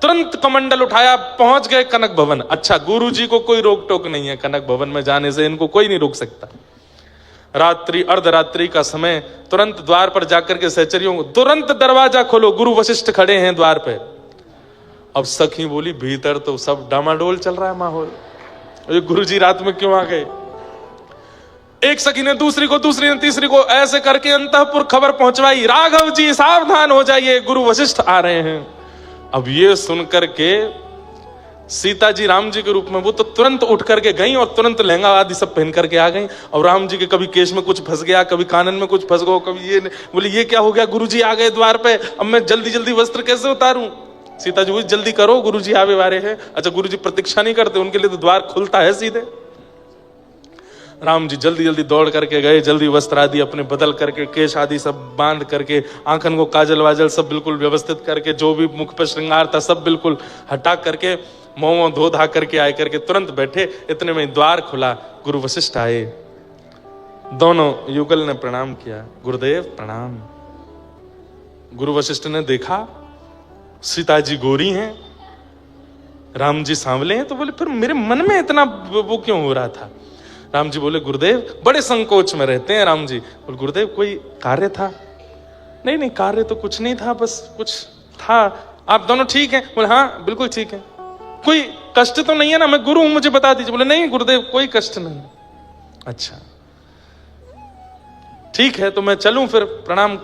तुरंत कमंडल उठाया, पहुंच गए कनक भवन। अच्छा, गुरु जी को कोई रोक टोक नहीं है कनक भवन में जाने से, इनको कोई नहीं रोक सकता। रात्रि अर्धरात्रि का समय, तुरंत द्वार पर जाकर के सहचरियों को, तुरंत दरवाजा खोलो, गुरु वशिष्ठ खड़े हैं द्वार पे। अब सखी बोली भीतर तो सब डामाडोल चल रहा है माहौल, ये गुरु जी रात में क्यों आ गए? एक सखी ने दूसरी को, दूसरी ने तीसरी को, ऐसे करके अंतःपुर खबर पहुंचवाई, राघव जी सावधान हो जाइए, गुरु वशिष्ठ आ रहे हैं। अब ये सुनकर के सीता जी राम जी के रूप में वो तो तुरंत उठ करके गई और तुरंत लहंगा आदि सब पहन करके आ गई। और राम जी के कभी केश में कुछ फंस गया, कभी कानन में कुछ फंस गया, कभी ये बोले ये क्या हो गया, गुरु जी आ गए द्वार पे, अब मैं जल्दी जल्दी वस्त्र कैसे उतारूं? सीता जी बोली जल्दी करो, गुरु जी आवे वाले हैं। अच्छा, गुरु जी प्रतीक्षा नहीं करते, उनके लिए तो द्वार खुलता है सीधे। राम जी जल्दी जल्दी दौड़ करके गए, जल्दी वस्त्र आदि अपने बदल करके, केश आदि सब बांध करके, आंखन को काजल वाजल सब बिल्कुल व्यवस्थित करके, जो भी मुख पर श्रृंगार था सब बिल्कुल हटा करके, मोह धो धा करके आए करके तुरंत बैठे। इतने में द्वार खुला, गुरु वशिष्ठ आए। दोनों युगल ने प्रणाम किया, गुरुदेव प्रणाम। गुरु वशिष्ठ ने देखा सीता जी गोरी हैं, राम जी सांवले हैं, तो बोले फिर मेरे मन में इतना वो क्यों हो रहा था? राम जी बोले गुरुदेव, बड़े संकोच में रहते हैं राम जी। बोले गुरुदेव कोई कार्य था? नहीं नहीं, कार्य तो कुछ नहीं था, बस कुछ था। आप दोनों ठीक हैं? बोले हाँ बिल्कुल ठीक है। कोई कष्ट तो नहीं है ना? मैं गुरु हूं, मुझे बता दीजिए। बोले नहीं गुरुदेव कोई कष्ट नहीं। अच्छा ठीक है, तो मैं चलूं फिर, प्रणाम,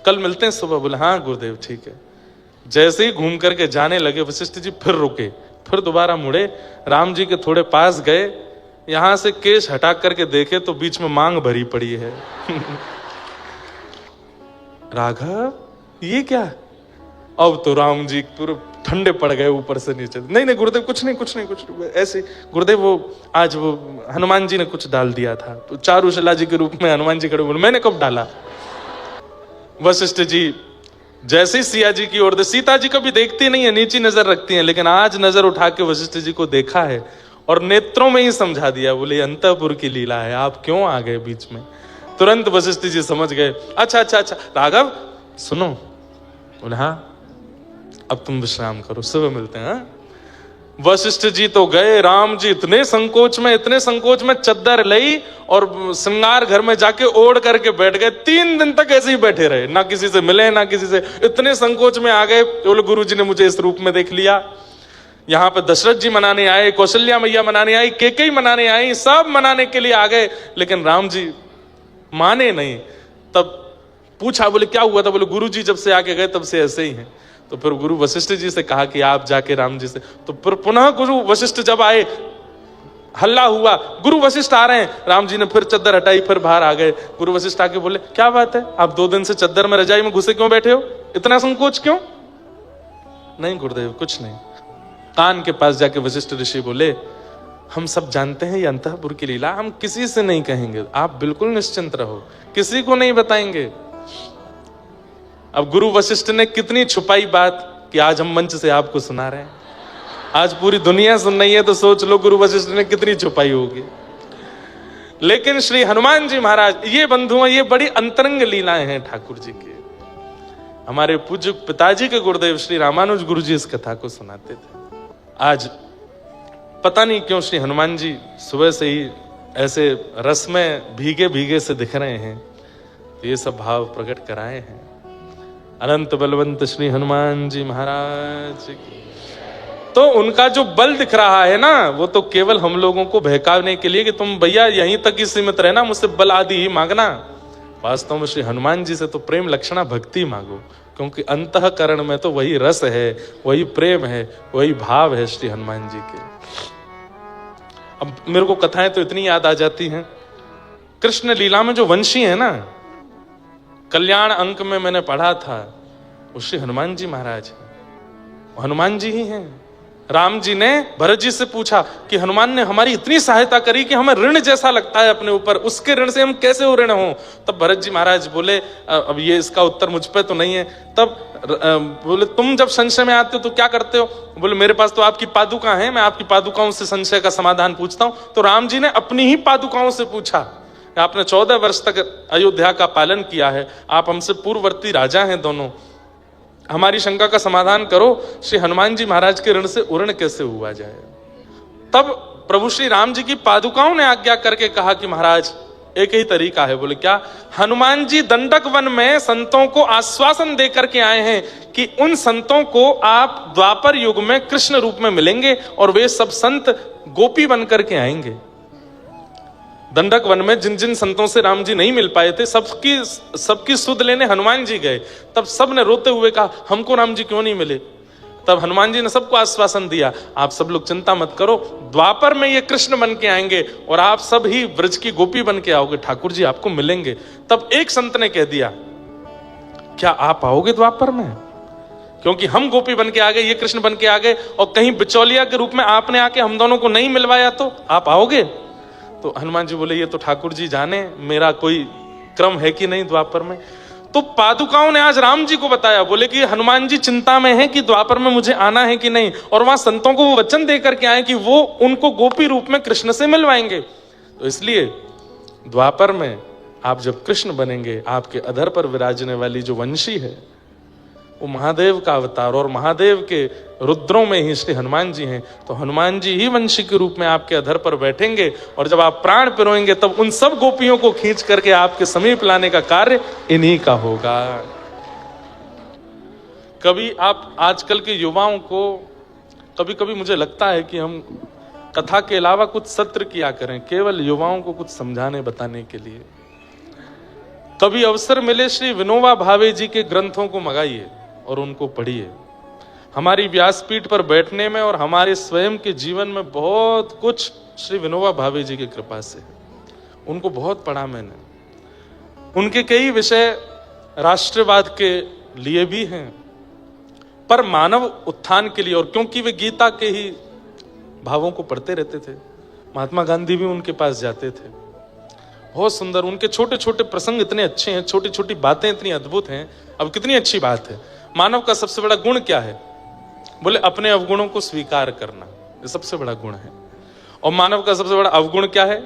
कल मिलते हैं सुबह। बोले हाँ गुरुदेव ठीक है। जैसे ही घूम करके जाने लगे, वशिष्ठ जी फिर रुके, फिर दोबारा मुड़े, राम जी के थोड़े पास गए, यहां से केश हटा करके देखे तो बीच में मांग भरी पड़ी है। राघव ये क्या? अब तो राम जी पूरे ठंडे पड़ गए ऊपर से नीचे। नहीं नहीं गुरुदेव कुछ नहीं कुछ नहीं कुछ नहीं, ऐसे गुरुदेव वो आज वो हनुमान जी ने कुछ डाल दिया था, तो चारुशिला जी के रूप में हनुमान जी खड़े बोले मैंने कब डाला? वशिष्ठ जी जैसे ही सिया जी की ओर, सीता जी कभी देखती नहीं है, नीची नजर रखती हैं, लेकिन आज नजर उठा के वशिष्ठ जी को देखा है और नेत्रों में ही समझा दिया। बोले अंतःपुर की लीला है, आप क्यों आ गए बीच में? तुरंत वशिष्ठ जी समझ गए। अच्छा अच्छा अच्छा राघव सुनो। बोले हाँ अब तुम विश्राम करो, सुबह मिलते हैं। हाँ? वशिष्ठ जी तो गए, राम जी इतने संकोच में चद्दर लई और श्रृंगार घर में जाके ओढ़ करके बैठ गए। 3 दिन तक ऐसे ही बैठे रहे, ना किसी से मिले ना किसी से, इतने संकोच में आ गए। बोले गुरु जी ने मुझे इस रूप में देख लिया। यहाँ पे दशरथ जी मनाने आए, कौशल्या मैया मनाने आई, केकई मनाने आई, सब मनाने के लिए आ गए, लेकिन राम जी माने नहीं। तब पूछा, बोले क्या हुआ था? बोले गुरु जी जब से आके गए तब से ऐसे ही हैं। तो फिर गुरु वशिष्ठ जी से कहा कि आप जाके राम जी से, तो फिर पुनः गुरु वशिष्ठ जब आए, हल्ला हुआ, गुरु वशिष्ठ आ रहे हैं। राम जी ने फिर चद्दर हटाई, फिर बाहर आ गए। गुरु वशिष्ठ आके बोले क्या बात है, आप 2 दिन से चद्दर में रजाई में घुसे क्यों बैठे हो, इतना संकोच क्यों? नहीं गुरुदेव कुछ नहीं। कान के पास जाके वशिष्ठ ऋषि बोले हम सब जानते हैं ये अंतःपुर की लीला, हम किसी से नहीं कहेंगे, आप बिल्कुल निश्चिंत रहो, किसी को नहीं बताएंगे। अब गुरु वशिष्ठ ने कितनी छुपाई बात कि आज हम मंच से आपको सुना रहे हैं, आज पूरी दुनिया सुन रही है, तो सोच लो गुरु वशिष्ठ ने कितनी छुपाई होगी। लेकिन श्री हनुमान जी महाराज, ये बंधुओं, ये बड़ी अंतरंग लीलाएं हैं ठाकुर जी की। हमारे पूज्य पिताजी के गुरुदेव श्री रामानुज गुरु जी इस कथा को सुनाते थे। आज पता नहीं क्यों श्री हनुमान जी सुबह से ही ऐसे रस में भीगे भीगे से दिख रहे हैं, तो ये सब भाव प्रकट कराए हैं। अनंत बलवंत श्री हनुमान जी महाराज की। तो उनका जो बल दिख रहा है ना, वो तो केवल हम लोगों को बहकाने के लिए कि तुम भैया यहीं तक ही सीमित रहना, मुझसे बल आदि ही मांगना। वास्तव में श्री हनुमान जी से तो प्रेम लक्षणा भक्ति मांगो, क्योंकि अंतःकरण में तो वही रस है, वही प्रेम है, वही भाव है श्री हनुमान जी के। अब मेरे को कथाएं तो इतनी याद आ जाती हैं। कृष्ण लीला में जो वंशी है ना, कल्याण अंक में मैंने पढ़ा था, वो श्री हनुमान जी महाराज हैं, हनुमान जी ही हैं। राम जी ने भरत जी से पूछा कि हनुमान ने हमारी इतनी सहायता करी कि हमें ऋण जैसा लगता है अपने ऊपर, उसके ऋण से हम कैसे ऋण हों? तब भरत जी महाराज बोले, अब ये इसका उत्तर मुझ पे तो नहीं है। तब बोले तुम जब संशय में आते हो तो क्या करते हो? बोले मेरे पास तो आपकी पादुका है, मैं आपकी पादुकाओं से संशय का समाधान पूछता हूं। तो राम जी ने अपनी ही पादुकाओं से पूछा। आपने 14 वर्ष तक अयोध्या का पालन किया है, आप हमसे पूर्ववर्ती राजा हैं दोनों, हमारी शंका का समाधान करो, श्री हनुमान जी महाराज के ऋण से ऋण कैसे हुआ जाए? तब प्रभु श्री राम जी की पादुकाओं ने आज्ञा करके कहा कि महाराज एक ही तरीका है। बोले क्या? हनुमान जी दंडक वन में संतों को आश्वासन दे करके आए हैं कि उन संतों को आप द्वापर युग में कृष्ण रूप में मिलेंगे और वे सब संत गोपी बन करके आएंगे। दंडक वन में जिन जिन संतों से राम जी नहीं मिल पाए थे, सबकी सुध लेने हनुमान जी गए। तब सब ने रोते हुए कहा हमको राम जी क्यों नहीं मिले? तब हनुमान जी ने सबको आश्वासन दिया, आप सब लोग चिंता मत करो, द्वापर में ये कृष्ण बन के आएंगे और आप सब ही ब्रज की गोपी बन के आओगे, ठाकुर जी आपको मिलेंगे। तब एक संत ने कह दिया, क्या आप आओगे द्वापर में? क्योंकि हम गोपी बन के आ गए, ये कृष्ण बन के आ गए, और कहीं बिचौलिया के रूप में आपने आके हम दोनों को नहीं मिलवाया तो आप आओगे? तो हनुमान जी बोले ये तो ठाकुर जी जाने, मेरा कोई क्रम है कि नहीं द्वापर में। तो पादुकाओं ने आज राम जी को बताया, बोले कि हनुमान जी चिंता में है कि द्वापर में मुझे आना है कि नहीं, और वहां संतों को वो वचन दे करके आए कि वो उनको गोपी रूप में कृष्ण से मिलवाएंगे। तो इसलिए द्वापर में आप जब कृष्ण बनेंगे, आपके अधर पर विराजने वाली जो वंशी है वो महादेव का अवतार, और महादेव के रुद्रों में ही श्री हनुमान जी हैं। तो हनुमान जी ही वंशी के रूप में आपके अधर पर बैठेंगे, और जब आप प्राण पिरोएंगे तब उन सब गोपियों को खींच करके आपके समीप लाने का कार्य इन्हीं का होगा। कभी आप आजकल के युवाओं को, कभी कभी मुझे लगता है कि हम कथा के अलावा कुछ सत्र किया करें, केवल युवाओं को कुछ समझाने बताने के लिए। कभी अवसर मिले श्री विनोबा भावे जी के ग्रंथों को मंगाइए और उनको पढ़िए। हमारी व्यासपीठ पर बैठने में और हमारे स्वयं के जीवन में बहुत कुछ श्री विनोबा भावे जी की कृपा से, उनको बहुत पढ़ा मैंने। उनके कई विषय राष्ट्रवाद के लिए भी हैं, पर मानव उत्थान के लिए, और क्योंकि वे गीता के ही भावों को पढ़ते रहते थे। महात्मा गांधी भी उनके पास जाते थे, बहुत सुंदर। उनके छोटे छोटे प्रसंग इतने अच्छे हैं, छोटी छोटी बातें इतनी अद्भुत हैं। अब कितनी अच्छी बात है, मानव का सबसे बड़ा गुण क्या है? बोले अपने अवगुणों को स्वीकार करना, ये सबसे बड़ा गुण है। और मानव का सबसे बड़ा अवगुण क्या है?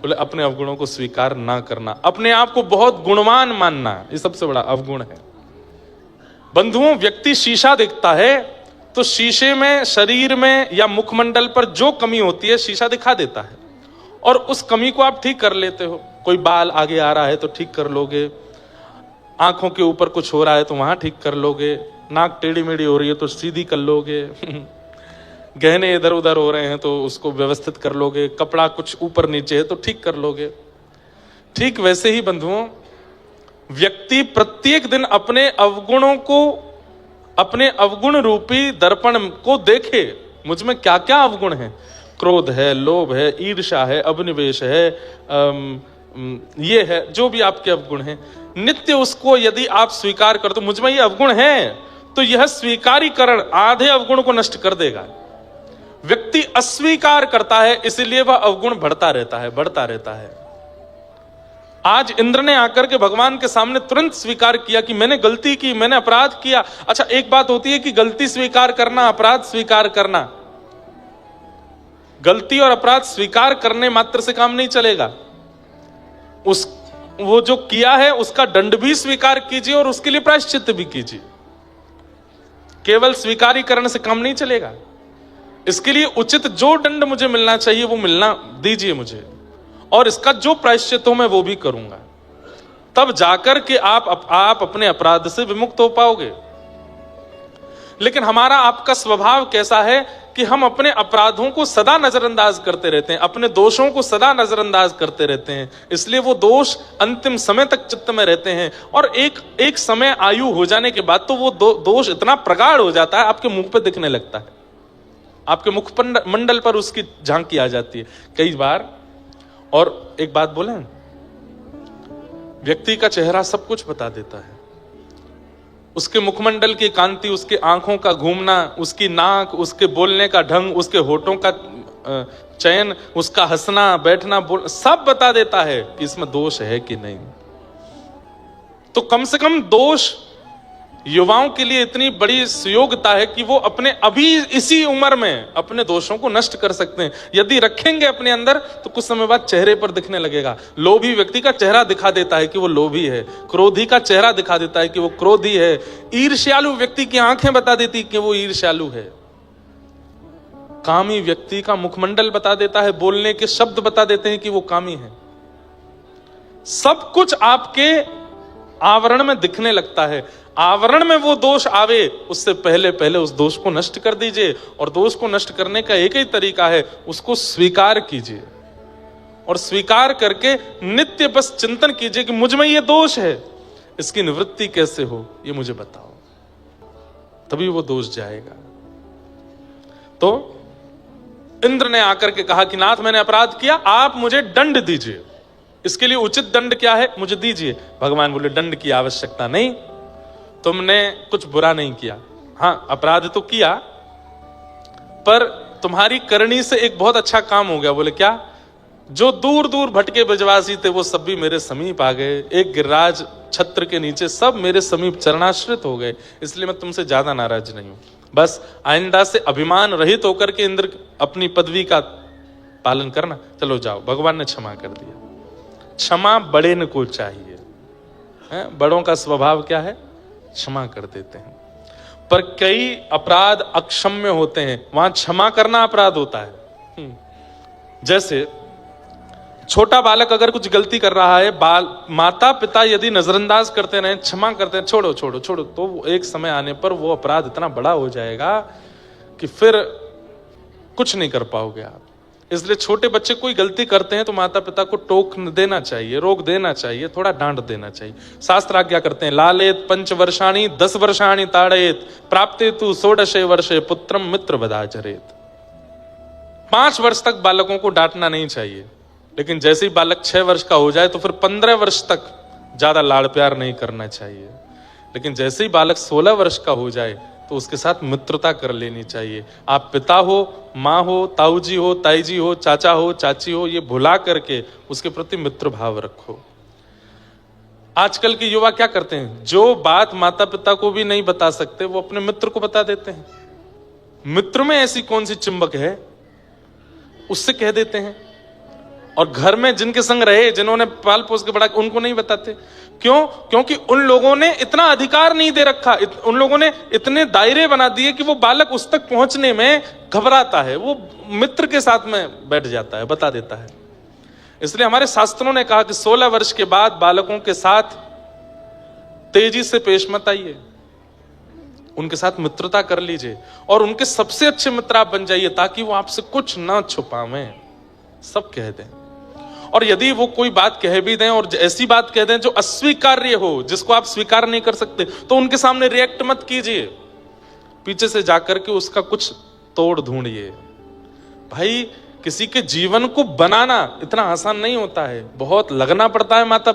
बोले अपने अवगुणों को स्वीकार ना करना, अपने आप को बहुत गुणवान मानना, ये सबसे बड़ा अवगुण है। बंधुओं, व्यक्ति शीशा देखता है तो शीशे में, शरीर में या मुखमंडल पर जो कमी होती है शीशा दिखा देता है, और उस कमी को आप ठीक कर लेते हो। कोई बाल आगे आ रहा है तो ठीक कर लोगे, आंखों के ऊपर कुछ हो रहा है तो वहां ठीक कर लोगे, नाक टेढ़ी मेढ़ी हो रही है तो सीधी कर लोगे, गहने इधर उधर हो रहे हैं तो उसको व्यवस्थित कर लोगे, कपड़ा कुछ ऊपर नीचे है तो ठीक कर लोगे। ठीक वैसे ही बंधुओं, व्यक्ति प्रत्येक दिन अपने अवगुणों को, अपने अवगुण रूपी दर्पण को देखे, मुझ में क्या क्या अवगुण है, क्रोध है, लोभ है, ईर्ष्या है, अभिनिवेश है, ये है, जो भी आपके अवगुण हैं, नित्य उसको यदि आप स्वीकार कर तो मुझ में ये अवगुण है, तो यह स्वीकारीकरण आधे अवगुण को नष्ट कर देगा। व्यक्ति अस्वीकार करता है, इसलिए वह अवगुण बढ़ता रहता है, बढ़ता रहता है। आज इंद्र ने आकर के भगवान के सामने तुरंत स्वीकार किया कि मैंने गलती की, मैंने अपराध किया। अच्छा, एक बात होती है कि गलती स्वीकार करना, अपराध स्वीकार करना। गलती और अपराध स्वीकार करने मात्र से काम नहीं चलेगा, वो जो किया है उसका दंड भी स्वीकार कीजिए और उसके लिए प्रायश्चित भी कीजिए। केवल स्वीकारीकरण से काम नहीं चलेगा, इसके लिए उचित जो दंड मुझे मिलना चाहिए वो मिलना दीजिए मुझे, और इसका जो प्रायश्चित हो मैं वो भी करूंगा। तब जाकर के आप अपने अपराध से विमुक्त हो पाओगे। लेकिन हमारा आपका स्वभाव कैसा है कि हम अपने अपराधों को सदा नजरअंदाज करते रहते हैं, अपने दोषों को सदा नजरअंदाज करते रहते हैं, इसलिए वो दोष अंतिम समय तक चित्त में रहते हैं, और एक समय आयु हो जाने के बाद तो वो दोष इतना प्रगाढ़ हो जाता है, आपके मुख पे दिखने लगता है, आपके मुख मंडल पर उसकी झांकी आ जाती है कई बार। और एक बात बोले, व्यक्ति का चेहरा सब कुछ बता देता है, उसके मुखमंडल की कांति, उसके आंखों का घूमना, उसकी नाक, उसके बोलने का ढंग, उसके होठों का चयन, उसका हंसना, बैठना, सब बता देता है कि इसमें दोष है कि नहीं। तो कम से कम दोष युवाओं के लिए इतनी बड़ी सुयोग्यता है कि वो अपने अभी इसी उम्र में अपने दोषों को नष्ट कर सकते हैं। यदि रखेंगे अपने अंदर तो कुछ समय बाद चेहरे पर दिखने लगेगा। लोभी व्यक्ति का चेहरा दिखा देता है कि वो लोभी है, क्रोधी का चेहरा दिखा देता है कि वो क्रोधी है, ईर्ष्यालु व्यक्ति की आंखें बता देती कि वो ईर्ष्यालु है, कामी व्यक्ति का मुखमंडल बता देता है, बोलने के शब्द बता देते हैं कि वो कामी है। सब कुछ आपके आवरण में दिखने लगता है। आवरण में वो दोष आवे उससे पहले पहले उस दोष को नष्ट कर दीजिए, और दोष को नष्ट करने का एक ही तरीका है, उसको स्वीकार कीजिए, और स्वीकार करके नित्य बस चिंतन कीजिए कि मुझ में ये दोष है, इसकी निवृत्ति कैसे हो ये मुझे बताओ, तभी वो दोष जाएगा। तो इंद्र ने आकर के कहा कि नाथ मैंने अपराध किया, आप मुझे दंड दीजिए, इसके लिए उचित दंड क्या है मुझे दीजिए। भगवान बोले दंड की आवश्यकता नहीं, तुमने कुछ बुरा नहीं किया, हाँ अपराध तो किया, पर तुम्हारी करनी से एक बहुत अच्छा काम हो गया। बोले क्या? जो दूर दूर भटके ब्रजवासी थे वो सब भी मेरे समीप आ गए, एक गिरिराज छत्र के नीचे सब मेरे समीप चरणाश्रित हो गए, इसलिए मैं तुमसे ज्यादा नाराज नहीं हूं। बस आइंदा से अभिमान रहित होकर के इंद्र अपनी पदवी का पालन करना, चलो जाओ। भगवान ने क्षमा कर दिया। क्षमा बड़े न को चाहिए, बड़ों का स्वभाव क्या है? क्षमा कर देते हैं। पर कई अपराध अक्षम्य होते हैं, वहां क्षमा करना अपराध होता है। जैसे छोटा बालक अगर कुछ गलती कर रहा है, माता पिता यदि नजरअंदाज करते रहे, क्षमा करते हैं, छोड़ो छोड़ो छोड़ो, तो एक समय आने पर वो अपराध इतना बड़ा हो जाएगा कि फिर कुछ नहीं कर पाओगे आप। इसलिए छोटे बच्चे कोई गलती करते हैं तो माता पिता को टोक देना चाहिए, रोक देना चाहिए, थोड़ा डांट देना चाहिए। शास्त्र आज्ञा करते हैं, लालेत 5 वर्षाणि 10 वर्षाणि ताड़येत प्राप्ते तु 16 वर्षे पुत्रम मित्र बदाचरेत। 5 वर्ष तक बालकों को डांटना नहीं चाहिए, लेकिन जैसे ही बालक 6 वर्ष का हो जाए तो फिर 15 वर्ष तक ज्यादा लाड़ प्यार नहीं करना चाहिए। लेकिन जैसे ही बालक 16 वर्ष का हो जाए तो उसके साथ मित्रता कर लेनी चाहिए। आप पिता हो, माँ हो, ताऊ जी हो, ताई जी हो, चाचा हो, चाची हो, ये भुला करके उसके प्रति मित्र भाव रखो। आजकल के युवा क्या करते हैं, जो बात माता पिता को भी नहीं बता सकते वो अपने मित्र को बता देते हैं। मित्र में ऐसी कौन सी चुंबक है उससे कह देते हैं, और घर में जिनके संग रहे, जिन्होंने पाल पोस के बड़ा, उनको नहीं बताते। क्यों? क्योंकि उन लोगों ने इतना अधिकार नहीं दे रखा, उन लोगों ने इतने दायरे बना दिए कि वो बालक उस तक पहुंचने में घबराता है, वो मित्र के साथ में बैठ जाता है, बता देता है। इसलिए हमारे शास्त्रों ने कहा कि 16 वर्ष के बाद बालकों के साथ तेजी से पेश मत आइए, उनके साथ मित्रता कर लीजिए और उनके सबसे अच्छे मित्र आप बन जाइए, ताकि वो आपसे कुछ ना छुपावें, सब कह दें। और यदि वो कोई बात कह भी दें और ऐसी बात कह दें जो अस्वीकार्य हो, जिसको आप स्वीकार नहीं कर सकते, तो उनके सामने रिएक्ट मत कीजिए, पीछे से जाकर के उसका कुछ तोड़ ढूंढिए। भाई, किसी के जीवन को बनाना इतना आसान नहीं होता है, बहुत लगना पड़ता है। माता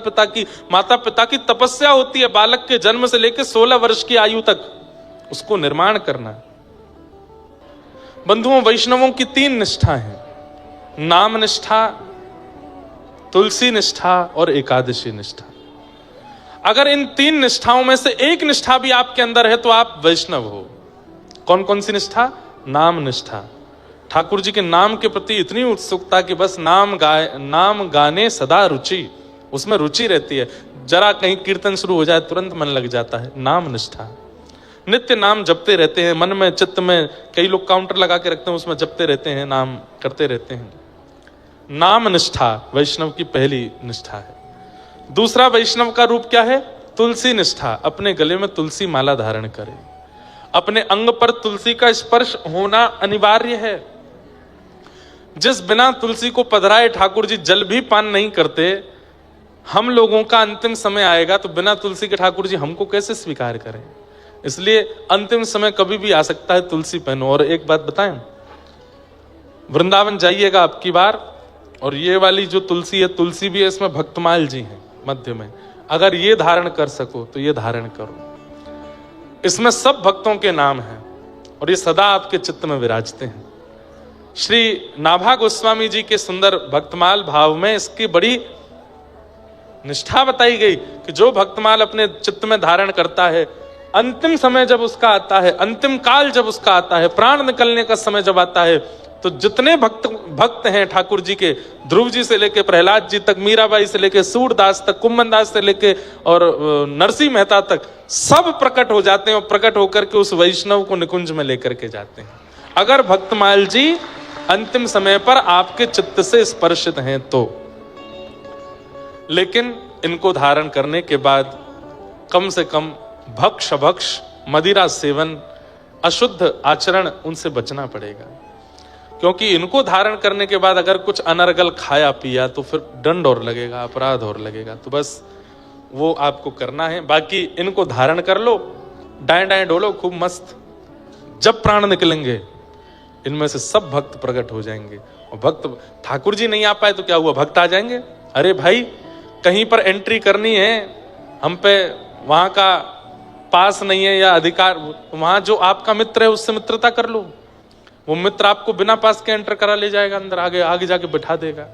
पिता की तपस्या होती है बालक के जन्म से लेकर 16 वर्ष की आयु तक उसको निर्माण करना। बंधुओं, वैष्णवों की 3 निष्ठा है, नाम निष्ठा, तुलसी निष्ठा और एकादशी निष्ठा। अगर इन 3 निष्ठाओं में से एक निष्ठा भी आपके अंदर है तो आप वैष्णव हो। कौन कौन सी निष्ठा? नाम निष्ठा, ठाकुर जी के नाम के प्रति इतनी उत्सुकता कि बस नाम गाने सदा रुचि, उसमें रुचि रहती है, जरा कहीं कीर्तन शुरू हो जाए तुरंत मन लग जाता है। नाम निष्ठा, नित्य नाम जपते रहते हैं, मन में चित्त में, कई लोग काउंटर लगा के रखते हैं, उसमें जपते रहते हैं, नाम करते रहते हैं। नाम निष्ठा वैष्णव की पहली निष्ठा है। दूसरा वैष्णव का रूप क्या है? तुलसी निष्ठा, अपने गले में तुलसी माला धारण करें, अपने अंग पर तुलसी का स्पर्श होना अनिवार्य है। जिस बिना तुलसी को पधराए ठाकुर जी जल भी पान नहीं करते, हम लोगों का अंतिम समय आएगा तो बिना तुलसी के ठाकुर जी हमको कैसे स्वीकार करें? इसलिए अंतिम समय कभी भी आ सकता है, तुलसी पहनो। और एक बात बताएं, वृंदावन जाइएगा अब की बार, और ये वाली जो तुलसी है, तुलसी भी है, इसमें भक्तमाल जी हैं मध्य में, अगर ये धारण कर सको तो ये धारण करो। इसमें सब भक्तों के नाम हैं और ये सदा आपके चित्त में विराजते हैं। श्री नाभा गोस्वामी जी के सुंदर भक्तमाल भाव में इसकी बड़ी निष्ठा बताई गई कि जो भक्तमाल अपने चित्त में धारण करता है, अंतिम समय जब उसका आता है, अंतिम काल जब उसका आता है, प्राण निकलने का समय जब आता है, तो जितने भक्त हैं ठाकुर जी के, ध्रुव जी से लेके प्रहलाद जी तक, मीराबाई से लेके सूरदास तक, कुम्भनदास से लेके और नरसिंह मेहता तक, सब प्रकट हो जाते हैं और प्रकट होकर के उस वैष्णव को निकुंज में लेकर के जाते हैं, अगर भक्तमाल जी अंतिम समय पर आपके चित्त से स्पर्शित हैं तो। लेकिन इनको धारण करने के बाद कम से कम भक्ष, मदिरा सेवन, अशुद्ध आचरण, उनसे बचना पड़ेगा। क्योंकि इनको धारण करने के बाद अगर कुछ अनर्गल खाया पिया तो फिर दंड और लगेगा, अपराध और लगेगा, तो बस वो आपको करना है। बाकी इनको धारण कर लो, डाएं डाएं डोलो खूब मस्त। जब प्राण निकलेंगे इनमें से सब भक्त प्रकट हो जाएंगे। और भक्त, ठाकुर जी नहीं आ पाए तो क्या हुआ, भक्त आ जाएंगे। अरे भाई, कहीं पर एंट्री करनी है, हम पे वहां का पास नहीं है या अधिकार, वहां जो आपका मित्र है उससे मित्रता कर लो, वो मित्र आपको बिना पास के एंटर करा ले जाएगा अंदर, आगे जाके बैठा देगा।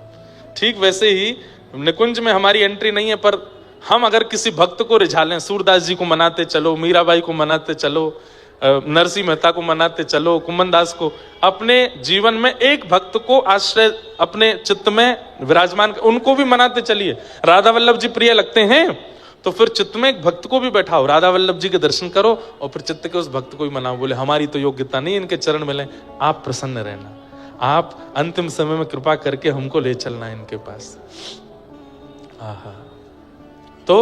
ठीक वैसे ही निकुंज में हमारी एंट्री नहीं है, पर हम अगर किसी भक्त को रिझा लें, सूरदास जी को मनाते चलो, मीराबाई को मनाते चलो, नरसिंह मेहता को मनाते चलो, कुम्भनदास को, अपने जीवन में एक भक्त को आश्रय अपने चित्त में विराजमान, उनको भी मनाते चलिए। राधा वल्लभ जी प्रिय लगते हैं तो फिर चित्त में एक भक्त को भी बैठाओ, राधा वल्लभ जी के दर्शन करो और फिर चित्त के उस भक्त को भी मनाओ। बोले हमारी तो योग्यता नहीं इनके चरण मिले, आप प्रसन्न रहना, आप अंतिम समय में कृपा करके हमको ले चलना इनके पास। आहा, तो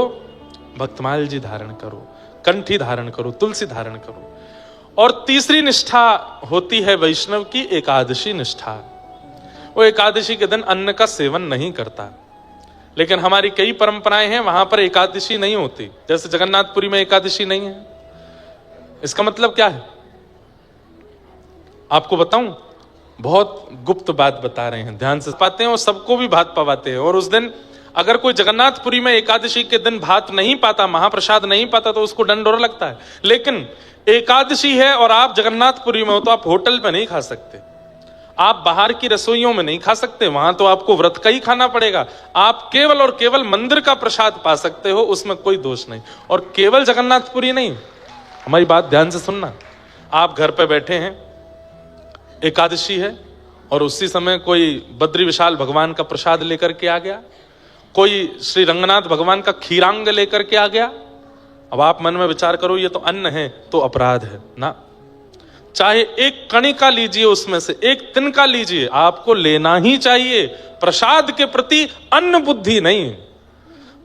भक्तमाल जी धारण करो, कंठी धारण करो, तुलसी धारण करो। और तीसरी निष्ठा होती है वैष्णव की एकादशी निष्ठा। वो एकादशी के दिन अन्न का सेवन नहीं करता, लेकिन हमारी कई परंपराएं हैं वहां पर एकादशी नहीं होती। जैसे जगन्नाथपुरी में एकादशी नहीं है। इसका मतलब क्या है आपको बताऊं, बहुत गुप्त बात बता रहे हैं, ध्यान से पाते हैं और सबको भी भात पवाते हैं। और उस दिन अगर कोई जगन्नाथपुरी में एकादशी के दिन भात नहीं पाता, महाप्रसाद नहीं पाता, तो उसको दंड और लगता है। लेकिन एकादशी है और आप जगन्नाथपुरी में हो तो आप होटल पे नहीं खा सकते, आप बाहर की रसोइयों में नहीं खा सकते, वहां तो आपको व्रत का ही खाना पड़ेगा। आप केवल और केवल मंदिर का प्रसाद पा सकते हो, उसमें कोई दोष नहीं। और केवल जगन्नाथपुरी नहीं, हमारी बात ध्यान से सुनना। आप घर पे बैठे हैं, एकादशी है और उसी समय कोई बद्री विशाल भगवान का प्रसाद लेकर के आ गया, कोई श्री रंगनाथ भगवान का खीरांग लेकर के आ गया। अब आप मन में विचार करो, ये तो अन्न है तो अपराध है ना। चाहे एक कणिका लीजिए, उसमें से एक तिनका लीजिए, आपको लेना ही चाहिए। प्रसाद के प्रति अन्न बुद्धि नहीं,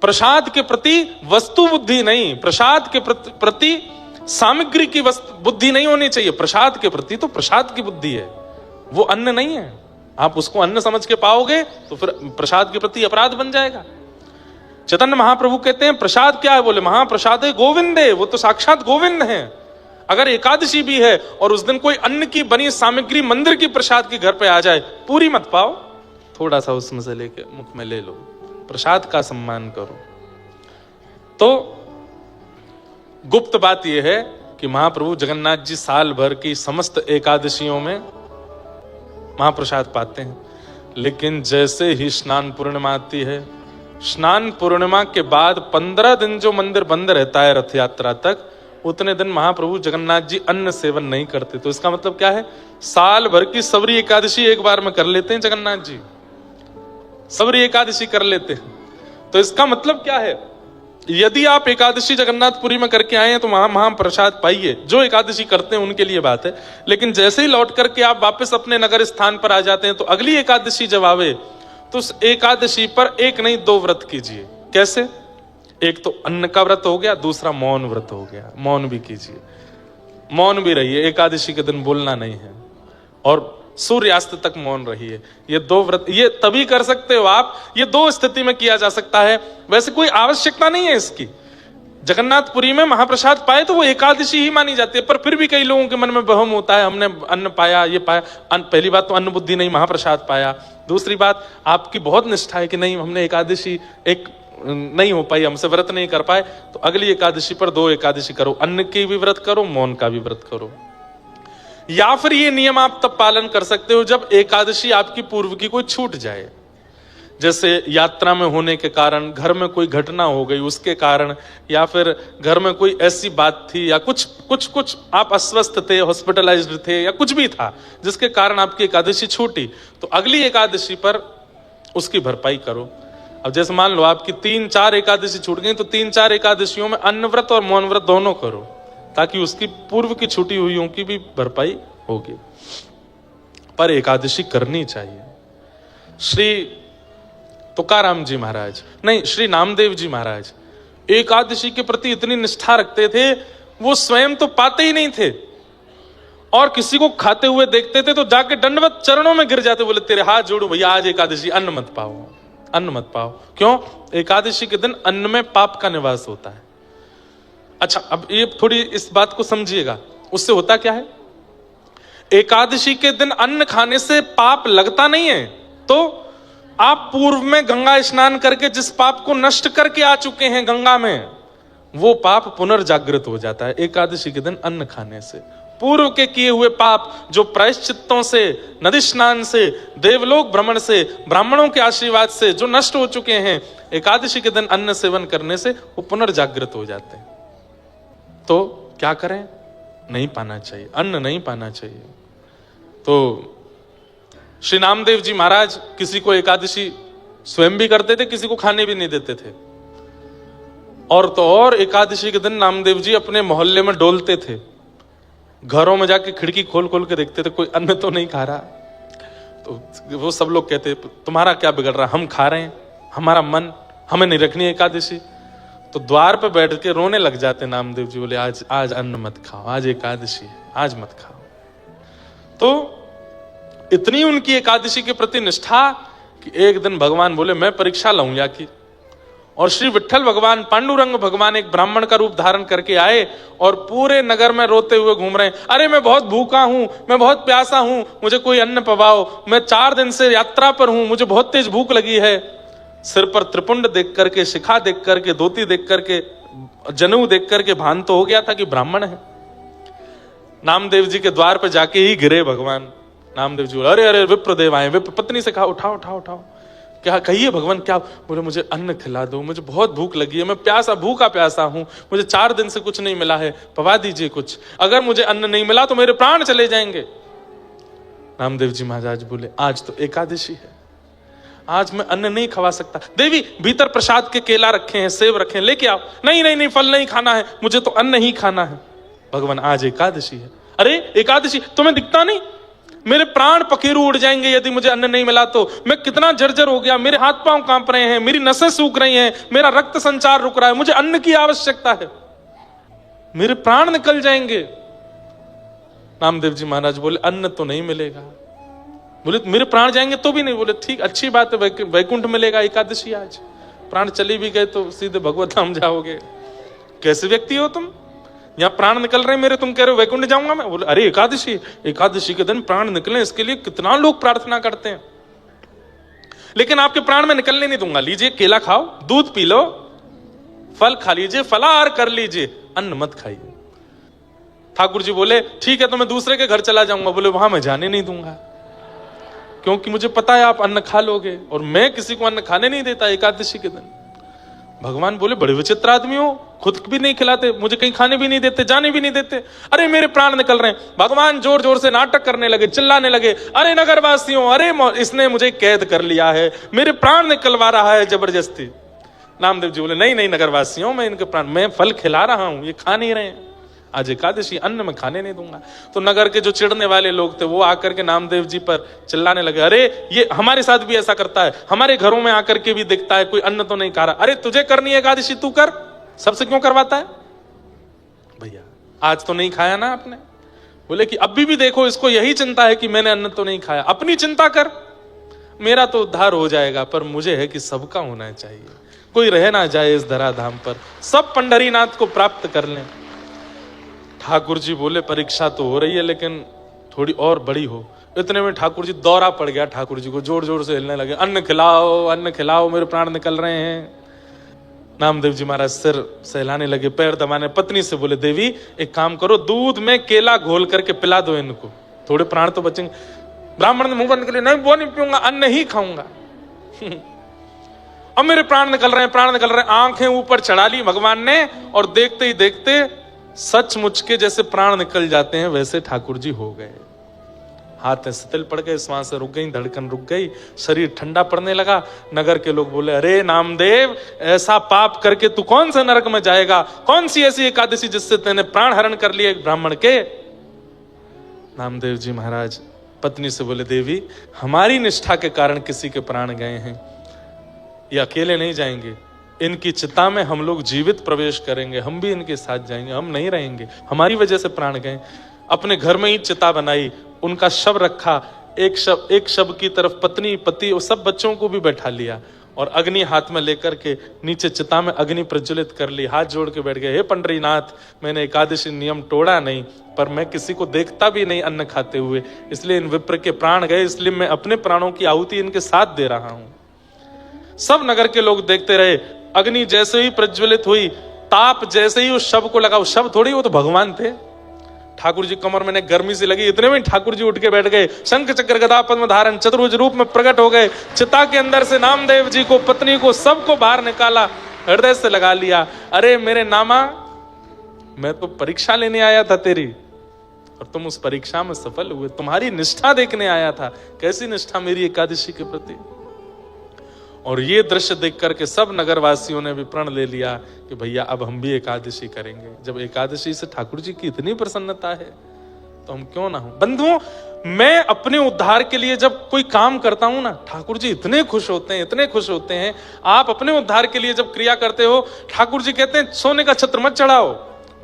प्रसाद के प्रति वस्तु बुद्धि नहीं, प्रसाद के प्रति सामग्री की बुद्धि नहीं होनी चाहिए। प्रसाद के प्रति तो प्रसाद की बुद्धि है, वो अन्न नहीं है। आप उसको अन्न समझ के पाओगे तो फिर प्रसाद के प्रति अपराध बन जाएगा। चैतन्य महाप्रभु कहते हैं प्रसाद क्या है? बोले महाप्रसाद है गोविंदे, वो तो साक्षात गोविंद है। अगर एकादशी भी है और उस दिन कोई अन्न की बनी सामग्री मंदिर की प्रसाद के घर पे आ जाए, पूरी मत पाओ, थोड़ा सा उसमें से लेके मुख में ले लो, प्रसाद का सम्मान करो। तो गुप्त बात यह है कि महाप्रभु जगन्नाथ जी साल भर की समस्त एकादशियों में महाप्रसाद पाते हैं, लेकिन जैसे ही स्नान पूर्णिमा आती है, स्नान पूर्णिमा के बाद 15 दिन जो मंदिर बंद रहता है रथ यात्रा तक, उतने दिन महाप्रभु जगन्नाथ जी अन्न सेवन नहीं करते। तो इसका मतलब क्या है? साल भर की सबरी एकादशी एक बार में कर लेते हैं जगन्नाथ जी, सबरी एकादशी कर लेते हैं। तो इसका मतलब क्या है? यदि आप एकादशी जगन्नाथपुरी में करके आए हैं तो महाप्रसाद पाइए। जो एकादशी करते हैं उनके लिए बात है, लेकिन जैसे ही लौट करके आप वापस अपने नगर स्थान पर आ जाते हैं तो अगली एकादशी जब आवे तो उस एकादशी पर एक नहीं 2 व्रत कीजिए। कैसे? एक तो अन्न का व्रत हो गया, दूसरा मौन व्रत हो गया। मौन भी कीजिए, मौन भी रहिए, एकादशी के दिन बोलना नहीं है, और सूर्यास्त तक मौन रहिए। ये 2 व्रत ये तभी कर सकते हो आप, ये 2 स्थिति में किया जा सकता है। वैसे कोई आवश्यकता नहीं है इसकी। जगन्नाथपुरी में महाप्रसाद पाए तो वो एकादशी ही मानी जाती है, पर फिर भी कई लोगों के मन में वहम होता है, हमने अन्न पाया, ये पाया। पहली बात तो अन्न बुद्धि नहीं, महाप्रसाद पाया। दूसरी बात, आपकी बहुत निष्ठा है कि नहीं हमने एकादशी एक नहीं हो पाई, हमसे व्रत नहीं कर पाए, तो अगली एकादशी पर 2 एकादशी करो, अन्न की भी व्रत करो, मौन का भी व्रत करो। या फिर ये नियम आप तब पालन कर सकते हो जब एकादशी आपकी पूर्व की कोई छूट जाए, जैसे यात्रा में होने के कारण, घर में कोई घटना हो गई उसके कारण, या फिर घर में कोई ऐसी बात थी, या कुछ आप अस्वस्थ थे, हॉस्पिटलाइज्ड थे, या कुछ भी था जिसके कारण आपकी एकादशी छूटी, तो अगली एकादशी पर उसकी भरपाई करो। अब जैसे मान लो आपकी 3-4 एकादशी छूट गई, तो 3-4 एकादशियों में अन्न व्रत और मौन व्रत दोनों करो, ताकि उसकी पूर्व की छूटी हुईयों की भी भरपाई होगी। पर एकादशी करनी चाहिए। श्री तुकाराम जी महाराज, नहीं, श्री नामदेव जी महाराज एकादशी के प्रति इतनी निष्ठा रखते थे, वो स्वयं तो पाते ही नहीं थे, और किसी को खाते हुए देखते थे तो जाके दंडवत चरणों में गिर जाते, बोले तेरे हाथ जोड़ू भैया, आज एकादशी अन्न मत पाओ, अन्न मत पाओ। क्यों? एकादशी के दिन अन्न में पाप का निवास होता है। अच्छा, अब ये थोड़ी इस बात को समझिएगा, उससे होता क्या है? एकादशी के दिन अन्न खाने से पाप लगता नहीं है, तो आप पूर्व में गंगा स्नान करके जिस पाप को नष्ट करके आ चुके हैं गंगा में, वो पाप पुनर्जागृत हो जाता है एकादशी के दिन अन्न खाने से। पूर्व के किए हुए पाप जो प्रायश्चित्तों से, नदी स्नान से, देवलोक भ्रमण से, ब्राह्मणों के आशीर्वाद से जो नष्ट हो चुके हैं, एकादशी के दिन अन्न सेवन करने से वो पुनर्जागृत हो जाते हैं। तो क्या करें? नहीं पाना चाहिए, अन्न नहीं पाना चाहिए। तो श्री नामदेव जी महाराज किसी को एकादशी स्वयं भी करते थे, किसी को खाने भी नहीं देते थे। और तो और एकादशी के दिन नामदेव जी अपने मोहल्ले में डोलते थे, घरों में जाके खिड़की खोल खोल के देखते थे कोई अन्न तो नहीं खा रहा। तो वो सब लोग कहते तुम्हारा क्या बिगड़ रहा, हम खा रहे हैं, हमारा मन, हमें नहीं रखनी एकादशी। तो द्वार पे बैठ के रोने लग जाते नामदेव जी, बोले आज अन्न मत खाओ, आज एकादशी है, आज मत खाओ। तो इतनी उनकी एकादशी के प्रति निष्ठा कि एक दिन भगवान बोले मैं परीक्षा लाऊंगा की, और श्री विट्ठल भगवान, पांडुरंग भगवान एक ब्राह्मण का रूप धारण करके आए और पूरे नगर में रोते हुए घूम रहे हैं, अरे मैं बहुत भूखा हूं, मैं बहुत प्यासा हूं, मुझे कोई अन्न पवाओ, मैं 4 दिन से यात्रा पर हूं, मुझे बहुत तेज भूख लगी है। सिर पर त्रिपुंड देख करके, शिखा देख करके, धोती देख करके, जनेऊ देख करके भान तो हो गया था कि ब्राह्मण है। नामदेव जी के द्वार पर जाके ही गिरे भगवान। नामदेव जी बोले अरे अरे विप्रदेव आए, विप्र पत्नी से कहा उठाओ उठाओ उठाओ, क्या कहिए भगवान क्या? बोले मुझे अन्न खिला दो, मुझे बहुत भूख लगी है, मैं प्यासा, भूखा प्यासा हूं, मुझे 4 दिन से कुछ नहीं मिला है, पवा दीजिए कुछ, अगर मुझे अन्न नहीं मिला तो मेरे प्राण चले जाएंगे। नामदेव जी महाराज बोले आज तो एकादशी है, आज मैं अन्न नहीं खवा सकता। देवी भीतर प्रसाद के केला रखे हैं, सेब रखे हैं, लेके आओ। नहीं नहीं नहीं, फल नहीं खाना है, मुझे तो अन्न ही खाना है। भगवान आज एकादशी है। अरे एकादशी तुम्हें दिखता नहीं? मेरे प्राण पखेरु उड़ जाएंगे यदि मुझे अन्न नहीं मिला तो। मैं कितना जर्जर हो गया, मेरे हाथ पांव कांप रहे हैं, मेरी नसें सूख रही हैं, मेरा रक्त संचार रुक रहा है, मुझे अन्न की आवश्यकता है, मेरे प्राण निकल जाएंगे। नामदेव जी महाराज बोले अन्न तो नहीं मिलेगा। बोले मेरे प्राण जाएंगे तो भी नहीं? बोले ठीक, अच्छी बात है, वैकुंठ मिलेगा एकादशी आज। प्राण चले भी गए तो सीधे भगवत धाम जाओगे। कैसे व्यक्ति हो तुम? यहाँ प्राण निकल रहे मेरे, तुम कह रहे हो वैकुंठ जाऊंगा मैं। बोले अरे एकादशी, एकादशी के दिन प्राण निकले, इसके लिए कितना लोग प्रार्थना करते हैं, लेकिन आपके प्राण में निकलने नहीं दूंगा। लीजिए केला खाओ, दूध पी लो, फल खा लीजिए, फलाहार कर लीजिए, अन्न मत खाइए। ठाकुर जी बोले ठीक है, तो मैं दूसरे के घर चला जाऊंगा। बोले वहां मैं जाने नहीं दूंगा, क्योंकि मुझे पता है आप अन्न खा लोगे, और मैं किसी को अन्न खाने नहीं देता एकादशी के दिन। भगवान बोले बड़े विचित्र आदमी हो, खुद भी नहीं खिलाते, मुझे कहीं खाने भी नहीं देते, जाने भी नहीं देते। अरे मेरे प्राण निकल रहे हैं। भगवान जोर जोर से नाटक करने लगे, चिल्लाने लगे, अरे नगरवासियों, अरे इसने मुझे कैद कर लिया है, मेरे प्राण निकलवा रहा है जबरदस्ती। नामदेव जी बोले नहीं नहीं नगरवासियों, मैं इनके प्राण, मैं फल खिला रहा हूं, ये खा नहीं रहे हैं, आज एकादशी, अन्न में खाने नहीं दूंगा। तो नगर के जो चिढ़ने वाले लोग थे वो आकर के नामदेव जी पर चिल्लाने लगे, अरे ये हमारे साथ भी ऐसा करता है, हमारे घरों में आकर के भी दिखता है, कोई अन्न तो नहीं खा रहा। अरे तुझे करनी है एकादशी, तू कर, सबसे क्यों करवाता है? भैया आज तो नहीं खाया ना आपने। बोले कि अभी भी देखो इसको यही चिंता है कि मैंने अन्न तो नहीं खाया। अपनी चिंता कर, मेरा तो उद्धार हो जाएगा, पर मुझे है कि सबका होना चाहिए, कोई रह ना जाए इस धराधाम पर, सब पंढरीनाथ को प्राप्त कर लें। ठाकुर जी बोले परीक्षा तो हो रही है, लेकिन थोड़ी और बड़ी हो। इतने में ठाकुर जी दौरा पड़ गया, ठाकुर जी को जोर जोर से हिलने लगे, अन्न खिलाओ, अन्न खिलाओ, मेरे प्राण निकल रहे हैं। नामदेव जी महाराज सिर सहलाने लगे, पैर दबाने। पत्नी से बोले देवी एक काम करो, दूध में केला घोल करके पिला दो इनको, थोड़े प्राण तो बचेंगे। ब्राह्मण ने मुंह बंद कर लिया, नहीं वो नहीं पीऊंगा, अन्न ही खाऊंगा। अब मेरे प्राण निकल रहे हैं, प्राण निकल रहे हैं। आंखें ऊपर चढ़ा ली भगवान ने, और देखते ही देखते सचमुच के जैसे प्राण निकल जाते हैं वैसे ठाकुर जी हो गए। हाथ शिथिल पड़ गए, श्वास रुक गई, धड़कन रुक गई, शरीर ठंडा पड़ने लगा। नगर के लोग बोले अरे नामदेव, ऐसा पाप करके तू कौन से नरक में जाएगा? कौन सी ऐसी एकादशी जिससे तेने प्राण हरण कर लिए एक ब्राह्मण के? नामदेव जी महाराज पत्नी से बोले देवी हमारी निष्ठा के कारण किसी के प्राण गए हैं, ये अकेले नहीं जाएंगे, इनकी चिता में हम लोग जीवित प्रवेश करेंगे, हम भी इनके साथ जाएंगे, हम नहीं रहेंगे, हमारी वजह से प्राण गए। अपने घर में ही चिता बनाई, उनका शव रखा, एक शव की तरफ पत्नी पति और सब बच्चों को भी बैठा लिया, और अग्नि हाथ में लेकर के नीचे चिता में अग्नि प्रज्वलित कर ली। हाथ जोड़ के बैठ गए, हे पंडरीनाथ, मैंने एकादशी नियम तोड़ा नहीं, पर मैं किसी को देखता भी नहीं अन्न खाते हुए, इसलिए इन विप्र के प्राण गए, इसलिए मैं अपने प्राणों की आहुति इनके साथ दे रहा हूं। सब नगर के लोग देखते रहे। अग्नि जैसे ही प्रज्वलित हुई, ताप जैसे ही उस शव को लगा, उस शव थोड़ी, वो तो भगवान थे। ठाकुर जी कमर में गर्मी से लगी, इतने में ठाकुर जी उठ के बैठ गए, शंख चक्र गदा पद्म धारण चतुर्भुज रूप में प्रकट हो गए। चिता के अंदर से नामदेव जी को, पत्नी को, सबको बाहर निकाला, हृदय से लगा लिया। अरे मेरे नामा, मैं तो परीक्षा लेने आया था तेरी, और तुम उस परीक्षा में सफल हुए। तुम्हारी निष्ठा देखने आया था, कैसी निष्ठा मेरी एकादशी के प्रति। और ये दृश्य देख करके सब नगरवासियों ने भी प्रण ले लिया कि भैया अब हम भी एकादशी करेंगे। जब एकादशी से ठाकुर जी की इतनी प्रसन्नता है तो हम क्यों ना हो। बंधुओं, मैं अपने उद्धार के लिए जब कोई काम करता हूं ना, ठाकुर जी इतने खुश होते हैं, इतने खुश होते हैं। आप अपने उद्धार के लिए जब क्रिया करते हो, ठाकुर जी कहते हैं सोने का छत्र मत चढ़ाओ,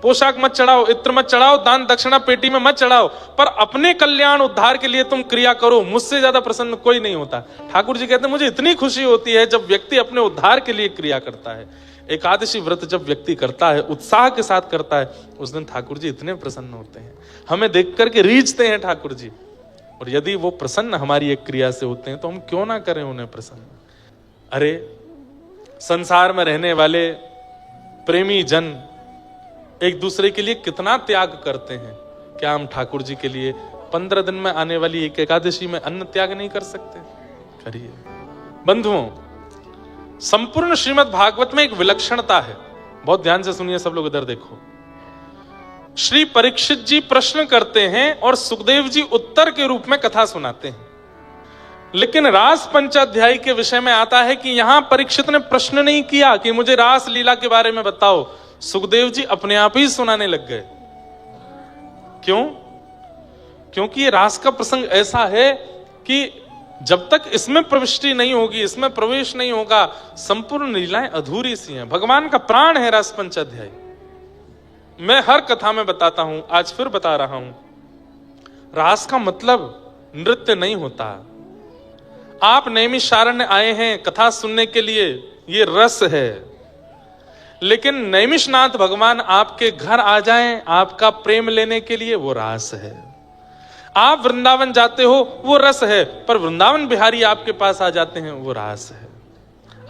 पोशाक मत चढ़ाओ, इत्र मत चढ़ाओ, दान दक्षिणा पेटी में मत चढ़ाओ, पर अपने कल्याण उद्धार के लिए तुम क्रिया करो, मुझसे ज्यादा प्रसन्न कोई नहीं होता। ठाकुर जी कहते हैं मुझे इतनी खुशी होती है जब व्यक्ति अपने उद्धार के लिए क्रिया करता है। एकादशी व्रत जब व्यक्ति करता है, उत्साह के साथ करता है, उस दिन ठाकुर जी इतने प्रसन्न होते हैं, हमें देख करके रीझते हैं ठाकुर जी। और यदि वो प्रसन्न हमारी एक क्रिया से होते हैं तो हम क्यों ना करें उन्हें प्रसन्न। अरे संसार में रहने वाले प्रेमी जन एक दूसरे के लिए कितना त्याग करते हैं, क्या हम ठाकुर जी के लिए 15 दिन में आने वाली एक एकादशी में अन्न त्याग नहीं कर सकते? करिए। बंधुओं, संपूर्ण श्रीमद् भागवत में एक विलक्षणता है, बहुत ध्यान से सुनिए सब लोग, इधर देखो। श्री परीक्षित जी प्रश्न करते हैं और सुखदेव जी उत्तर के रूप में कथा सुनाते हैं। लेकिन रास पंचाध्यायी के विषय में आता है कि यहां परीक्षित ने प्रश्न नहीं किया कि मुझे रास लीला के बारे में बताओ, सुखदेव जी अपने आप ही सुनाने लग गए। क्यों? क्योंकि ये रास का प्रसंग ऐसा है कि जब तक इसमें प्रविष्टि नहीं होगी, इसमें प्रवेश नहीं होगा, संपूर्ण लीलाएं अधूरी सी हैं। भगवान का प्राण है रास पंचाध्यायी। मैं हर कथा में बताता हूं, आज फिर बता रहा हूं, रास का मतलब नृत्य नहीं होता। आप नैमिषारण्य आए हैं कथा सुनने के लिए, ये रस है। लेकिन नैमिषनाथ भगवान आपके घर आ जाएं आपका प्रेम लेने के लिए, वो रास है। आप वृंदावन जाते हो, वो रस है, पर वृंदावन बिहारी आपके पास आ जाते हैं, वो रास है।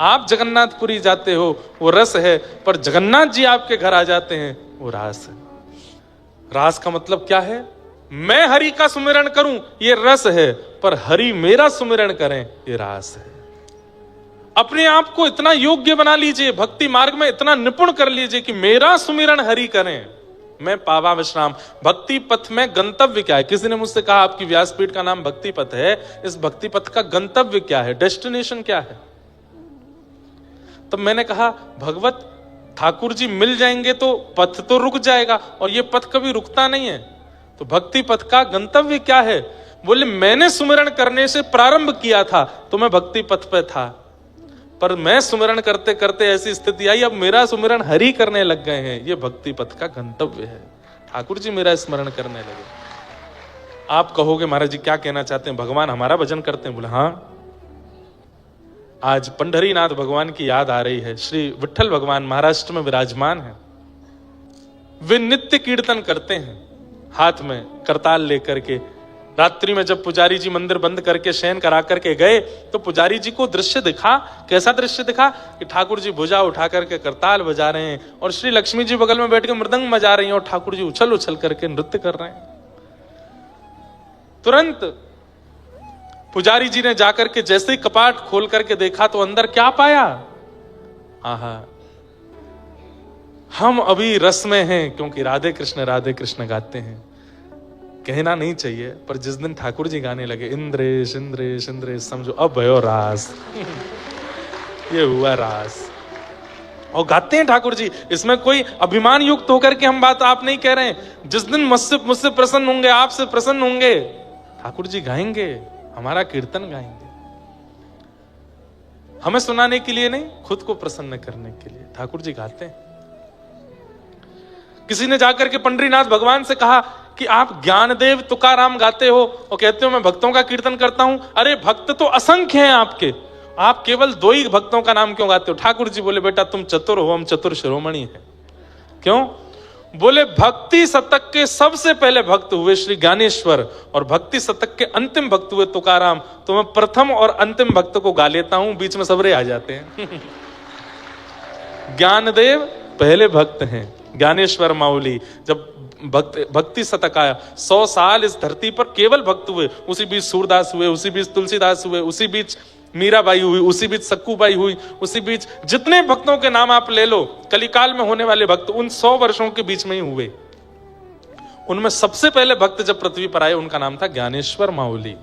आप जगन्नाथपुरी जाते हो, वो रस है, पर जगन्नाथ जी आपके घर आ जाते हैं, वो रास है। रास का मतलब क्या है? मैं हरि का सुमिरन करूं, ये रस है, पर हरि मेरा सुमिरन करें, ये रास है। अपने आप को इतना योग्य बना लीजिए, भक्ति मार्ग में इतना निपुण कर लीजिए कि मेरा सुमिरन हरि करें, मैं पावा विश्राम। भक्ति पथ में गंतव्य क्या है? किसी ने मुझसे कहा आपकी व्यासपीठ का नाम भक्ति पथ है, इस भक्ति पथ का गंतव्य क्या है, डेस्टिनेशन क्या है? तब मैंने कहा भगवत ठाकुर जी मिल जाएंगे तो पथ तो रुक जाएगा, और ये पथ कभी रुकता नहीं है। तो भक्ति पथ का गंतव्य क्या है? बोले मैंने सुमिरन करने से प्रारंभ किया था तो मैं भक्ति पथ पे था, पर मैं सुमिरन करते करते ऐसी स्थिति आई, अब मेरा सुमिरन हरि करने लग गए हैं, ये भक्ति पथ का गंतव्य है। ठाकुर जी मेरा स्मरण करने लगे। आप कहोगे महाराज जी क्या कहना चाहते हैं, भगवान हमारा भजन करते हैं? बोले हाँ, आज पंढरीनाथ भगवान की याद आ रही है। श्री विठ्ठल भगवान महाराष्ट्र में विराजमान है। वे नित्य कीर्तन करते हैं, हाथ में करताल लेकर के। रात्रि में जब पुजारी जी मंदिर बंद करके शयन करा करके गए तो पुजारी जी को दृश्य दिखा। कैसा दृश्य दिखा? कि ठाकुर जी भुजा उठा करके करताल बजा रहे हैं और श्री लक्ष्मी जी बगल में बैठ के मृदंग बजा रही हैं और ठाकुर जी उछल उछल करके नृत्य कर रहे हैं। तुरंत पुजारी जी ने जाकर के जैसे ही कपाट खोल करके देखा तो अंदर क्या पाया? आहा, हम अभी रस में हैं, क्योंकि राधे कृष्ण गाते हैं। कहना नहीं चाहिए, पर जिस दिन ठाकुर जी गाने लगे इंद्रेश इंद्रेश इंद्रेश, समझो अब भयो रास। ये हुआ रास। और गाते हैं ठाकुर जी, इसमें कोई अभिमान युक्त होकर के हम बात आप नहीं कह रहे हैं। जिस दिन मुझसे प्रसन्न होंगे, आपसे प्रसन्न होंगे, ठाकुर जी गाएंगे, हमारा कीर्तन गाएंगे। हमें सुनाने के लिए नहीं, खुद को प्रसन्न करने के लिए ठाकुर जी गाते हैं। किसी ने जाकर के पंढरीनाथ भगवान से कहा कि आप ज्ञानदेव तुकाराम गाते हो और कहते हो मैं भक्तों का कीर्तन करता हूं। अरे भक्त तो असंख्य हैं आपके, आप केवल 2 ही भक्तों का नाम क्यों गाते हो? ठाकुर जी बोले बेटा तुम चतुर हो, हम चतुर शिरोमणि हैं। क्यों? बोले भक्ति शतक के सबसे पहले भक्त हुए श्री ज्ञानेश्वर और भक्ति शतक के अंतिम भक्त हुए तुकाराम, तो मैं प्रथम और अंतिम भक्त को गा लेता हूं, बीच में सबरे आ जाते हैं। ज्ञानदेव पहले भक्त हैं, ज्ञानेश्वर माउली जब भक्ति शतक आया, 100 साल इस धरती पर केवल भक्त हुए। उसी बीच सूरदास हुए, उसी बीच तुलसीदास हुए, उसी बीच मीराबाई हुई, उसी बीच सक्कूबाई हुई, उसी बीच जितने भक्तों के नाम आप ले लो, कलिकाल में होने वाले भक्त उन 100 वर्षों के बीच में ही हुए। उनमें सबसे पहले भक्त जब पृथ्वी पर आए उनका नाम था ज्ञानेश्वर माउली,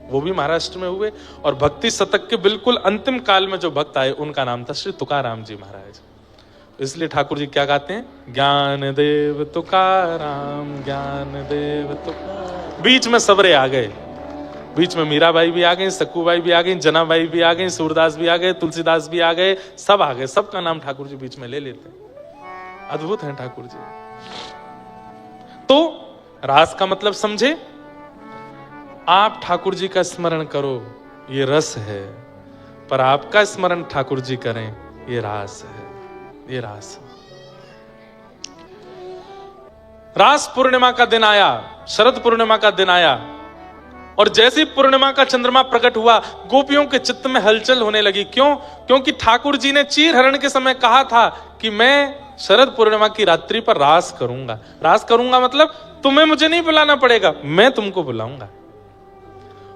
वो भी महाराष्ट्र में हुए। और भक्ति शतक के बिल्कुल अंतिम काल में जो भक्त आए उनका नाम था श्री तुकाराम जी महाराज। इसलिए ठाकुर जी क्या गाते हैं? ज्ञान देव तुकाराम, ज्ञान देव तुकाराम। बीच में सबरे आ गए, बीच में मीराबाई भी आ गई, सक्कूबाई भी आ गई, जनाबाई भी आ गई, सूरदास भी आ गए, तुलसीदास भी आ गए, सब आ गए। सबका नाम ठाकुर जी बीच में ले लेते हैं। अद्भुत हैं ठाकुर जी। तो रास का मतलब समझे? आप ठाकुर जी का स्मरण करो, ये रस है, पर आपका स्मरण ठाकुर जी करें, ये रास है, ये रास। रास पूर्णिमा का दिन आया, शरद पूर्णिमा का दिन आया, और जैसी पूर्णिमा का चंद्रमा प्रकट हुआ गोपियों के चित्त में हलचल होने लगी। क्यों? क्योंकि ठाकुर जी ने चीर हरण के समय कहा था कि मैं शरद पूर्णिमा की रात्रि पर रास करूंगा। रास करूंगा मतलब तुम्हें मुझे नहीं बुलाना पड़ेगा, मैं तुमको बुलाऊंगा।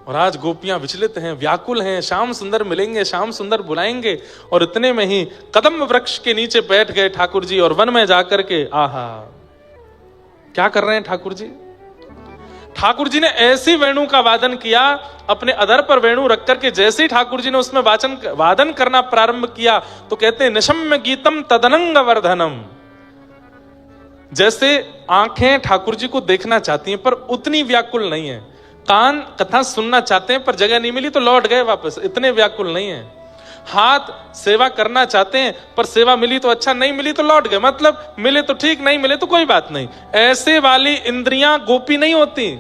और आज गोपियां विचलित हैं, व्याकुल हैं, श्याम सुंदर मिलेंगे, श्याम सुंदर बुलाएंगे। और इतने में ही कदम वृक्ष के नीचे बैठ गए ठाकुर जी और वन में जाकर के आहा क्या कर रहे हैं ठाकुर जी? ठाकुर जी ने ऐसी वेणु का वादन किया, अपने अधर पर वेणु रख करके जैसे ही ठाकुर जी ने उसमें वादन करना प्रारंभ किया तो कहते हैं निशम्य गीतम तदनंग वर्धनम। जैसे आंखें ठाकुर जी को देखना चाहती हैं पर उतनी व्याकुल नहीं है, कान कथा सुनना चाहते हैं पर जगह नहीं मिली तो लौट गए वापस, इतने व्याकुल नहीं है। हाथ सेवा करना चाहते हैं पर सेवा मिली तो अच्छा, नहीं मिली तो लौट गए, मतलब मिले तो ठीक, नहीं मिले तो कोई बात नहीं। ऐसे वाली इंद्रियां गोपी नहीं होती।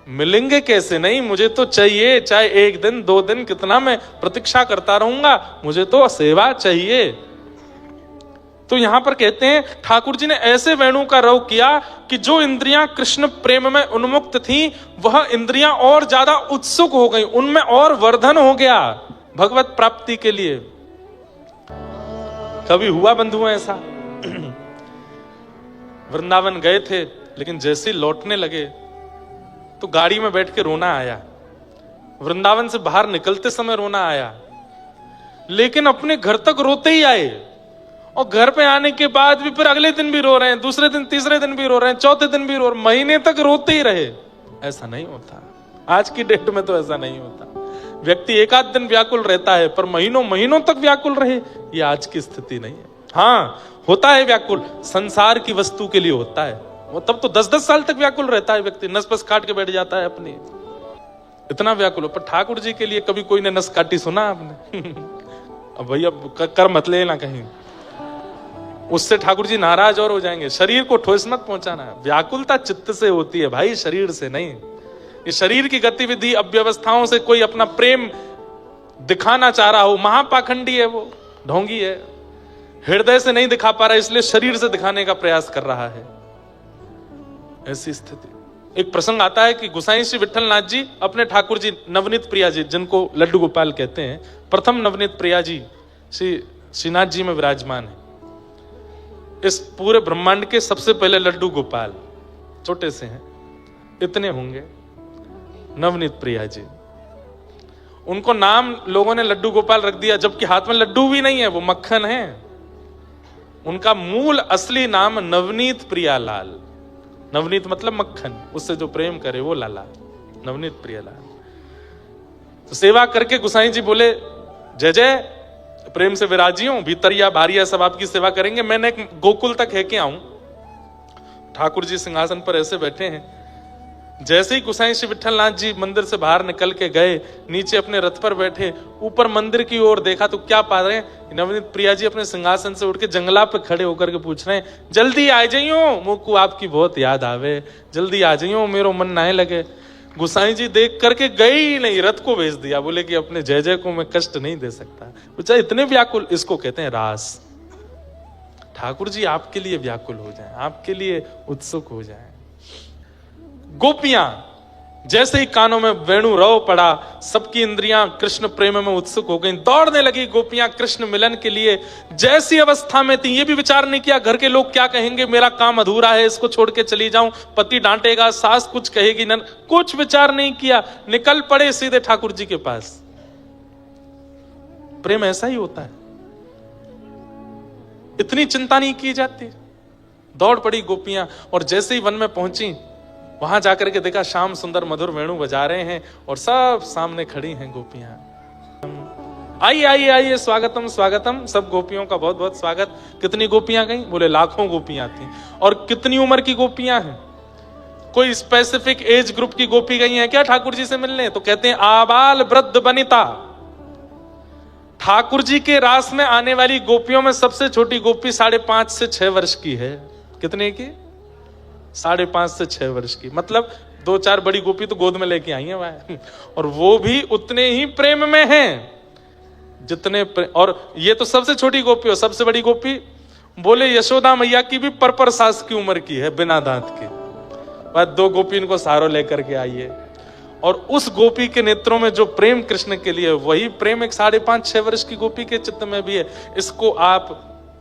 मिलेंगे कैसे नहीं, मुझे तो चाहिए, चाहे 1 दिन 2 दिन कितना मैं प्रतीक्षा करता रहूंगा, मुझे तो सेवा चाहिए। तो यहां पर कहते हैं ठाकुर जी ने ऐसे वेणु का रव किया कि जो इंद्रियां कृष्ण प्रेम में उन्मुक्त थी वह इंद्रियां और ज्यादा उत्सुक हो गई, उनमें और वर्धन हो गया भगवत प्राप्ति के लिए। कभी हुआ बंधुओं ऐसा? वृंदावन गए थे लेकिन जैसे ही लौटने लगे तो गाड़ी में बैठ के रोना आया, वृंदावन से बाहर निकलते समय रोना आया, लेकिन अपने घर तक रोते ही आए और घर पे आने के बाद भी फिर अगले दिन भी रो रहे हैं, दूसरे दिन तीसरे दिन भी रो रहे हैं, चौथे दिन भी रो रहे हैं, महीने तक रोते ही रहे। ऐसा नहीं होता, आज की डेट में तो ऐसा नहीं होता। व्यक्ति 1 आध दिन व्याकुल रहता है पर महीनों महीनों तक व्याकुल रहे, ये आज की स्थिति नहीं है। हाँ होता है व्याकुल, संसार की वस्तु के लिए होता है, वो तब तो 10-10 साल तक व्याकुल रहता है व्यक्ति, नस बस काट के बैठ जाता है अपनी, इतना व्याकुल हो। पर ठाकुर जी के लिए कभी कोई ने नस काटी सुना आपने? अब भैया कर मत लेना कहीं, उससे ठाकुर जी नाराज और हो जाएंगे। शरीर को ठोस मत पहुंचाना, व्याकुलता चित्त से होती है भाई, शरीर से नहीं। ये शरीर की गतिविधि अव्यवस्थाओं से कोई अपना प्रेम दिखाना चाह रहा हो, महापाखंडी है वो, ढोंगी है, हृदय से नहीं दिखा पा रहा इसलिए शरीर से दिखाने का प्रयास कर रहा है, ऐसी स्थिति। एक प्रसंग आता है कि गोसाई श्री विट्ठलनाथ जी अपने ठाकुर जी नवनीत प्रिया जी, जिनको लड्डू गोपाल कहते हैं, प्रथम नवनीत प्रिया जी श्री श्रीनाथ जी में विराजमान है। इस पूरे ब्रह्मांड के सबसे पहले लड्डू गोपाल, छोटे से हैं, इतने होंगे नवनीत प्रिया जी। उनको नाम लोगों ने लड्डू गोपाल रख दिया, जबकि हाथ में लड्डू भी नहीं है, वो मक्खन है। उनका मूल असली नाम नवनीत प्रिया लाल, नवनीत मतलब मक्खन, उससे जो प्रेम करे वो लाला, नवनीत प्रिया लाल। तो सेवा करके गोसाई जी बोले जय जय, प्रेम से विराजियों, भीतरिया बाहरिया सब आपकी सेवा करेंगे, मैंने एक गोकुल तक है के आऊं। ठाकुर जी सिंहासन पर ऐसे बैठे हैं, जैसे ही गोसाई श्री विट्ठलनाथ जी मंदिर से बाहर निकल के गए, नीचे अपने रथ पर बैठे, ऊपर मंदिर की ओर देखा तो क्या पा रहे हैं, नवनीत प्रिया जी अपने सिंहासन से उठ के जंगला पे खड़े होकर के पूछ रहे हैं, जल्दी आ जाइयो, मुझको आपकी बहुत याद आवे, जल्दी आ जाइयो, मेरो मन ना लगे। गोसाई जी देख करके गए ही नहीं, रथ को भेज दिया, बोले कि अपने जय जय को मैं कष्ट नहीं दे सकता। पूछा इतने व्याकुल, इसको कहते हैं रास। ठाकुर जी आपके लिए व्याकुल हो जाएं, आपके लिए उत्सुक हो जाएं। गोपियां जैसे ही कानों में वेणु रव पड़ा, सबकी इंद्रियां कृष्ण प्रेम में उत्सुक हो गई, दौड़ने लगी गोपियां कृष्ण मिलन के लिए। जैसी अवस्था में थी, ये भी विचार नहीं किया घर के लोग क्या कहेंगे, मेरा काम अधूरा है, इसको छोड़ के चली जाऊं, पति डांटेगा, सास कुछ कहेगी, न कुछ विचार नहीं किया, निकल पड़े सीधे ठाकुर जी के पास। प्रेम ऐसा ही होता है, इतनी चिंता नहीं की जाती। दौड़ पड़ी गोपियां और जैसे ही वन में पहुंची, वहां जाकर के देखा श्याम सुंदर मधुर वेणु बजा रहे हैं और सब सामने खड़ी हैं गोपियां। आइए आइए आइए, स्वागतम स्वागतम, सब गोपियों का बहुत बहुत स्वागत। कितनी गोपियां गई? बोले लाखों गोपियां थी। और कितनी उम्र की गोपियां हैं? कोई स्पेसिफिक एज ग्रुप की गोपी गई हैं क्या ठाकुर जी से मिलने? तो कहते हैं आबाल वृद्ध बनिता। ठाकुर जी के रास में आने वाली गोपियों में सबसे छोटी गोपी 5.5 से 6 वर्ष की है। कितने की? 5.5 से 6 वर्ष की, मतलब 2-4 बड़ी गोपी तो गोद में लेके आई है वह, और वो भी उतने ही प्रेम में हैं जितने और ये तो सबसे छोटी गोपी हो। सबसे बड़ी गोपी बोले यशोदा मैया की भी पर सास की उम्र की है, बिना दांत की। वह 2 गोपी इनको सारो लेकर के आई है, और उस गोपी के नेत्रों में जो प्रेम कृष्ण के लिए, वही प्रेम एक 5.5-6 वर्ष की गोपी के चित्त में भी है। इसको आप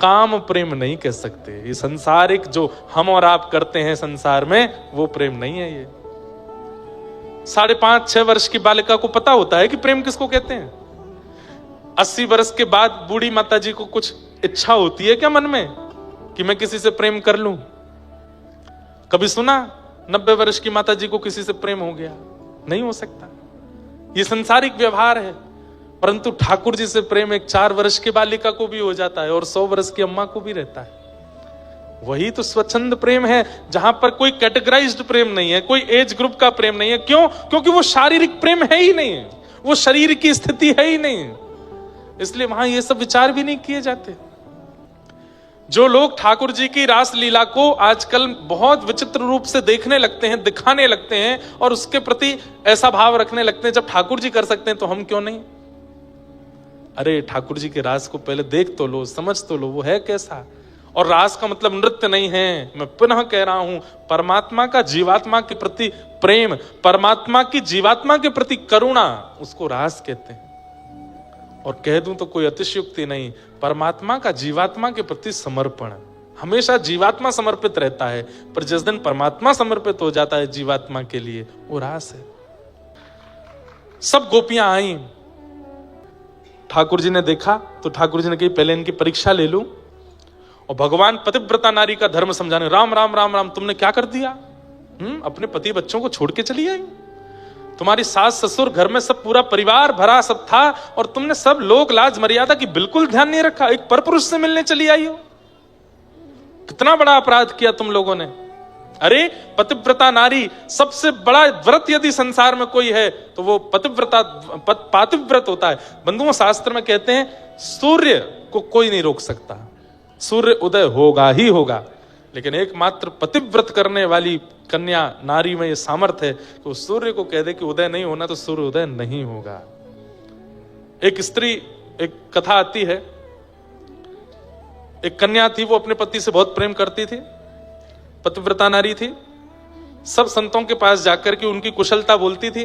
काम प्रेम नहीं कह सकते। ये संसारिक जो हम और आप करते हैं संसार में, वो प्रेम नहीं है। ये 5.5-6 वर्ष की बालिका को पता होता है कि प्रेम किसको कहते हैं। 80 वर्ष के बाद बूढ़ी माता जी को कुछ इच्छा होती है क्या मन में कि मैं किसी से प्रेम कर लूं? कभी सुना 90 वर्ष की माता जी को किसी से प्रेम हो गया? नहीं हो सकता। ये संसारिक व्यवहार है। परंतु ठाकुर जी से प्रेम एक 4 वर्ष की बालिका को भी हो जाता है और 100 वर्ष की अम्मा को भी रहता है। वही तो स्वच्छंद प्रेम है, जहां पर कोई कैटेगराइज्ड प्रेम नहीं है, कोई एज ग्रुप का प्रेम नहीं है। क्यों? क्योंकि वो शारीरिक प्रेम है ही नहीं, वो शरीर की स्थिति है ही नहीं, इसलिए वहां ये सब विचार भी नहीं किए जाते। जो लोग ठाकुर जी की रास लीला को आजकल बहुत विचित्र रूप से देखने लगते हैं, दिखाने लगते हैं और उसके प्रति ऐसा भाव रखने लगते हैं, जब ठाकुर जी कर सकते हैं तो हम क्यों नहीं? अरे ठाकुर जी के रास को पहले देख तो लो, समझ तो लो, वो है कैसा। और रास का मतलब नृत्य नहीं है। मैं पुनः कह रहा हूं, परमात्मा का जीवात्मा के प्रति प्रेम, परमात्मा की जीवात्मा के प्रति करुणा, उसको रास कहते हैं। और कह दूं तो कोई अतिशयोक्ति नहीं, परमात्मा का जीवात्मा के प्रति समर्पण। हमेशा जीवात्मा समर्पित रहता है, पर जिस दिन परमात्मा समर्पित हो जाता है जीवात्मा के लिए, वो रास है। सब गोपियां आई, ठाकुर जी ने देखा तो ठाकुर जी ने कही पहले इनकी परीक्षा ले लूं। और भगवान पतिव्रता नारी का धर्म समझाने, राम राम राम राम, तुमने क्या कर दिया? अपने पति बच्चों को छोड़ के चली आई। तुम्हारी सास ससुर, घर में सब पूरा परिवार भरा सब था, और तुमने सब लोग लाज मर्यादा की बिल्कुल ध्यान नहीं रखा, एक परपुरुष से मिलने चली आई हो। कितना बड़ा अपराध किया तुम लोगों ने। अरे पतिव्रता नारी, सबसे बड़ा व्रत यदि संसार में कोई है तो वो पातिव्रत होता है। बंधुओं, शास्त्र में कहते हैं सूर्य को कोई नहीं रोक सकता, सूर्य उदय होगा ही होगा, लेकिन एकमात्र पतिव्रत करने वाली कन्या नारी में यह सामर्थ्य है कि वो सूर्य को कह दे कि उदय नहीं होना तो सूर्य उदय नहीं होगा। एक स्त्री, एक कथा आती है, एक कन्या थी, वो अपने पति से बहुत प्रेम करती थी, पतिव्रता नारी थी, सब संतों के पास जाकर के उनकी कुशलता बोलती थी।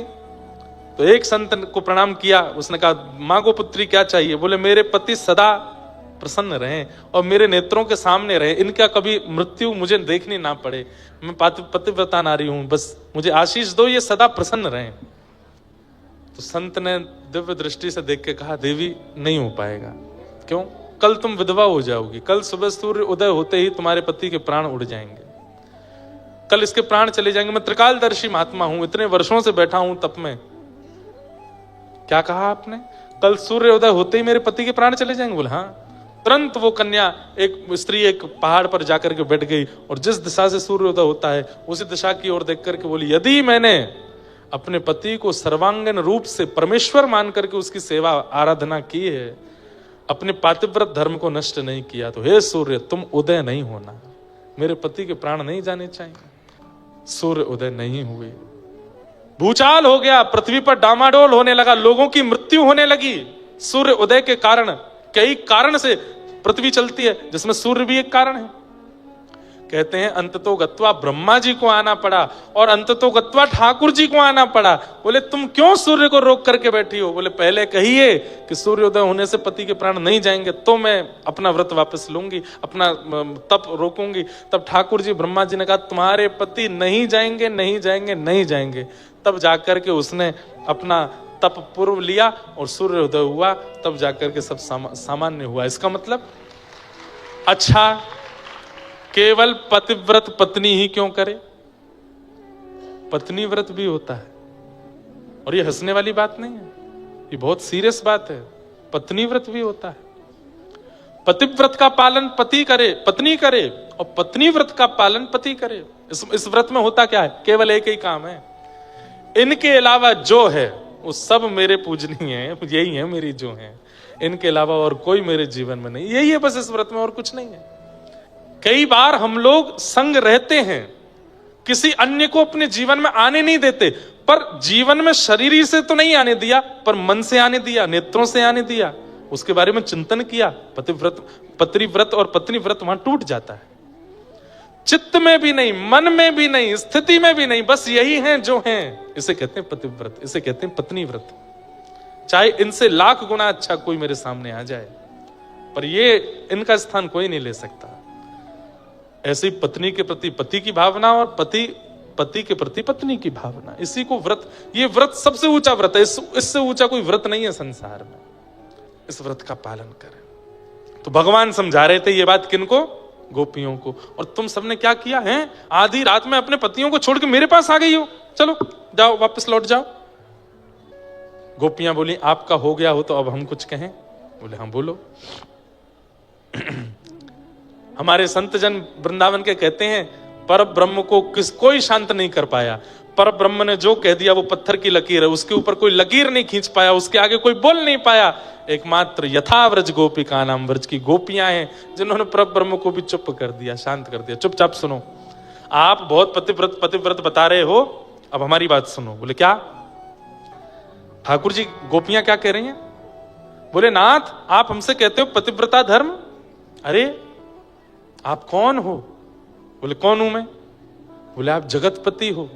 तो एक संत को प्रणाम किया, उसने कहा मांगो पुत्री क्या चाहिए? बोले मेरे पति सदा प्रसन्न रहें और मेरे नेत्रों के सामने रहे, इनका कभी मृत्यु मुझे देखनी ना पड़े, मैं पतिव्रता नारी हूं, बस मुझे आशीष दो, ये सदा प्रसन्न रहें। तो संत ने दिव्य दृष्टि से देख के कहा देवी नहीं हो पाएगा। क्यों? कल तुम विधवा हो जाओगी, कल सुबह सूर्य उदय होते ही तुम्हारे पति के प्राण उड़ जाएंगे, कल इसके प्राण चले जाएंगे। मैं त्रिकालदर्शी महात्मा हूं, इतने वर्षों से बैठा हूं तप में। क्या कहा आपने? कल सूर्य उदय होते ही मेरे पति के प्राण चले जाएंगे? बोले हाँ। तुरंत वो कन्या, एक स्त्री, एक पहाड़ पर जाकर के बैठ गई और जिस दिशा से सूर्योदय होता है उसी दिशा की ओर देख करके बोली, यदि मैंने अपने पति को सर्वांगीण रूप से परमेश्वर मान करके उसकी सेवा आराधना की है, अपने पातिव्रत धर्म को नष्ट नहीं किया, तो हे सूर्य तुम उदय नहीं होना, मेरे पति के प्राण नहीं जाने चाहिए। सूर्य उदय नहीं हुए, भूचाल हो गया, पृथ्वी पर डामाडोल होने लगा, लोगों की मृत्यु होने लगी सूर्य उदय के कारण। कई कारण से पृथ्वी चलती है, जिसमें सूर्य भी एक कारण है। कहते हैं अंततो गत्वा ब्रह्मा जी को आना पड़ा और अंततो गत्वा ठाकुर जी को आना पड़ा। बोले तुम क्यों सूर्य को रोक करके बैठी हो? बोले पहले कहिए कि सूर्योदय होने से पति के प्राण नहीं जाएंगे तो मैं अपना व्रत वापस लूंगी, अपना तप रोकूंगी। तब ठाकुर जी, ब्रह्मा जी ने कहा तुम्हारे पति नहीं जाएंगे, नहीं जाएंगे, नहीं जाएंगे। तब जाकर के उसने अपना तप पूर्व लिया और सूर्योदय हुआ, तब जाकर के सब सामान्य हुआ। इसका मतलब अच्छा केवल पतिव्रत पत्नी ही क्यों करे? पत्नी व्रत भी होता है, और ये हंसने वाली बात नहीं है, ये बहुत सीरियस बात है। पत्नी व्रत भी होता है। पतिव्रत का पालन पति करे, पत्नी करे, और पत्नी व्रत का पालन पति करे। इस व्रत में होता क्या है? केवल एक ही काम है, इनके अलावा जो है वो सब मेरे पूजनीय है, यही है मेरी जो है, इनके अलावा और कोई मेरे जीवन में नहीं। यही है बस इस व्रत में, और कुछ नहीं है। कई बार हम लोग संग रहते हैं, किसी अन्य को अपने जीवन में आने नहीं देते, पर जीवन में शरीर से तो नहीं आने दिया, पर मन से आने दिया, नेत्रों से आने दिया, उसके बारे में चिंतन किया। पतिव्रत और पत्नी व्रत वहां टूट जाता है। चित्त में भी नहीं, मन में भी नहीं, स्थिति में भी नहीं, बस यही हैं जो हैं, इसे कहते हैं पतिव्रत, इसे कहते हैं पत्नी व्रत। चाहे इनसे लाख गुना अच्छा कोई मेरे सामने आ जाए, पर ये इनका स्थान कोई नहीं ले सकता। ऐसी पत्नी के प्रति पति की भावना और पति के प्रति पत्नी की भावना, इसी को व्रत, ये व्रत सबसे ऊंचा व्रत है। इससे ऊंचा कोई व्रत नहीं है संसार में। इस व्रत का पालन करें। तो भगवान समझा रहे थे ये बात किनको? गोपियों को। और तुम सबने क्या किया है, आधी रात में अपने पतियों को छोड़ के मेरे पास आ गई हो, चलो जाओ वापस लौट जाओ। गोपियां बोली आपका हो गया हो तो अब हम कुछ कहें? बोले हाँ बोलो। हमारे संत जन वृंदावन के कहते हैं पर ब्रह्म को कोई शांत नहीं कर पाया। पर ब्रह्म ने जो कह दिया वो पत्थर की लकीर है, उसके ऊपर कोई लकीर नहीं खींच पाया, उसके आगे कोई बोल नहीं पाया। एकमात्र यथाव्रज गोपिका नाम, व्रज की गोपियां हैं जिन्होंने पर ब्रह्म को भी चुप कर दिया, शांत कर दिया। चुपचाप सुनो, आप बहुत पतिव्रत बता रहे हो, अब हमारी बात सुनो। बोले क्या ठाकुर जी, गोपियां क्या कह रही हैं? बोले नाथ आप हमसे कहते हो पतिव्रता धर्म, अरे आप कौन हो? बोले कौन हूं मैं? बोले आप जगतपति हो।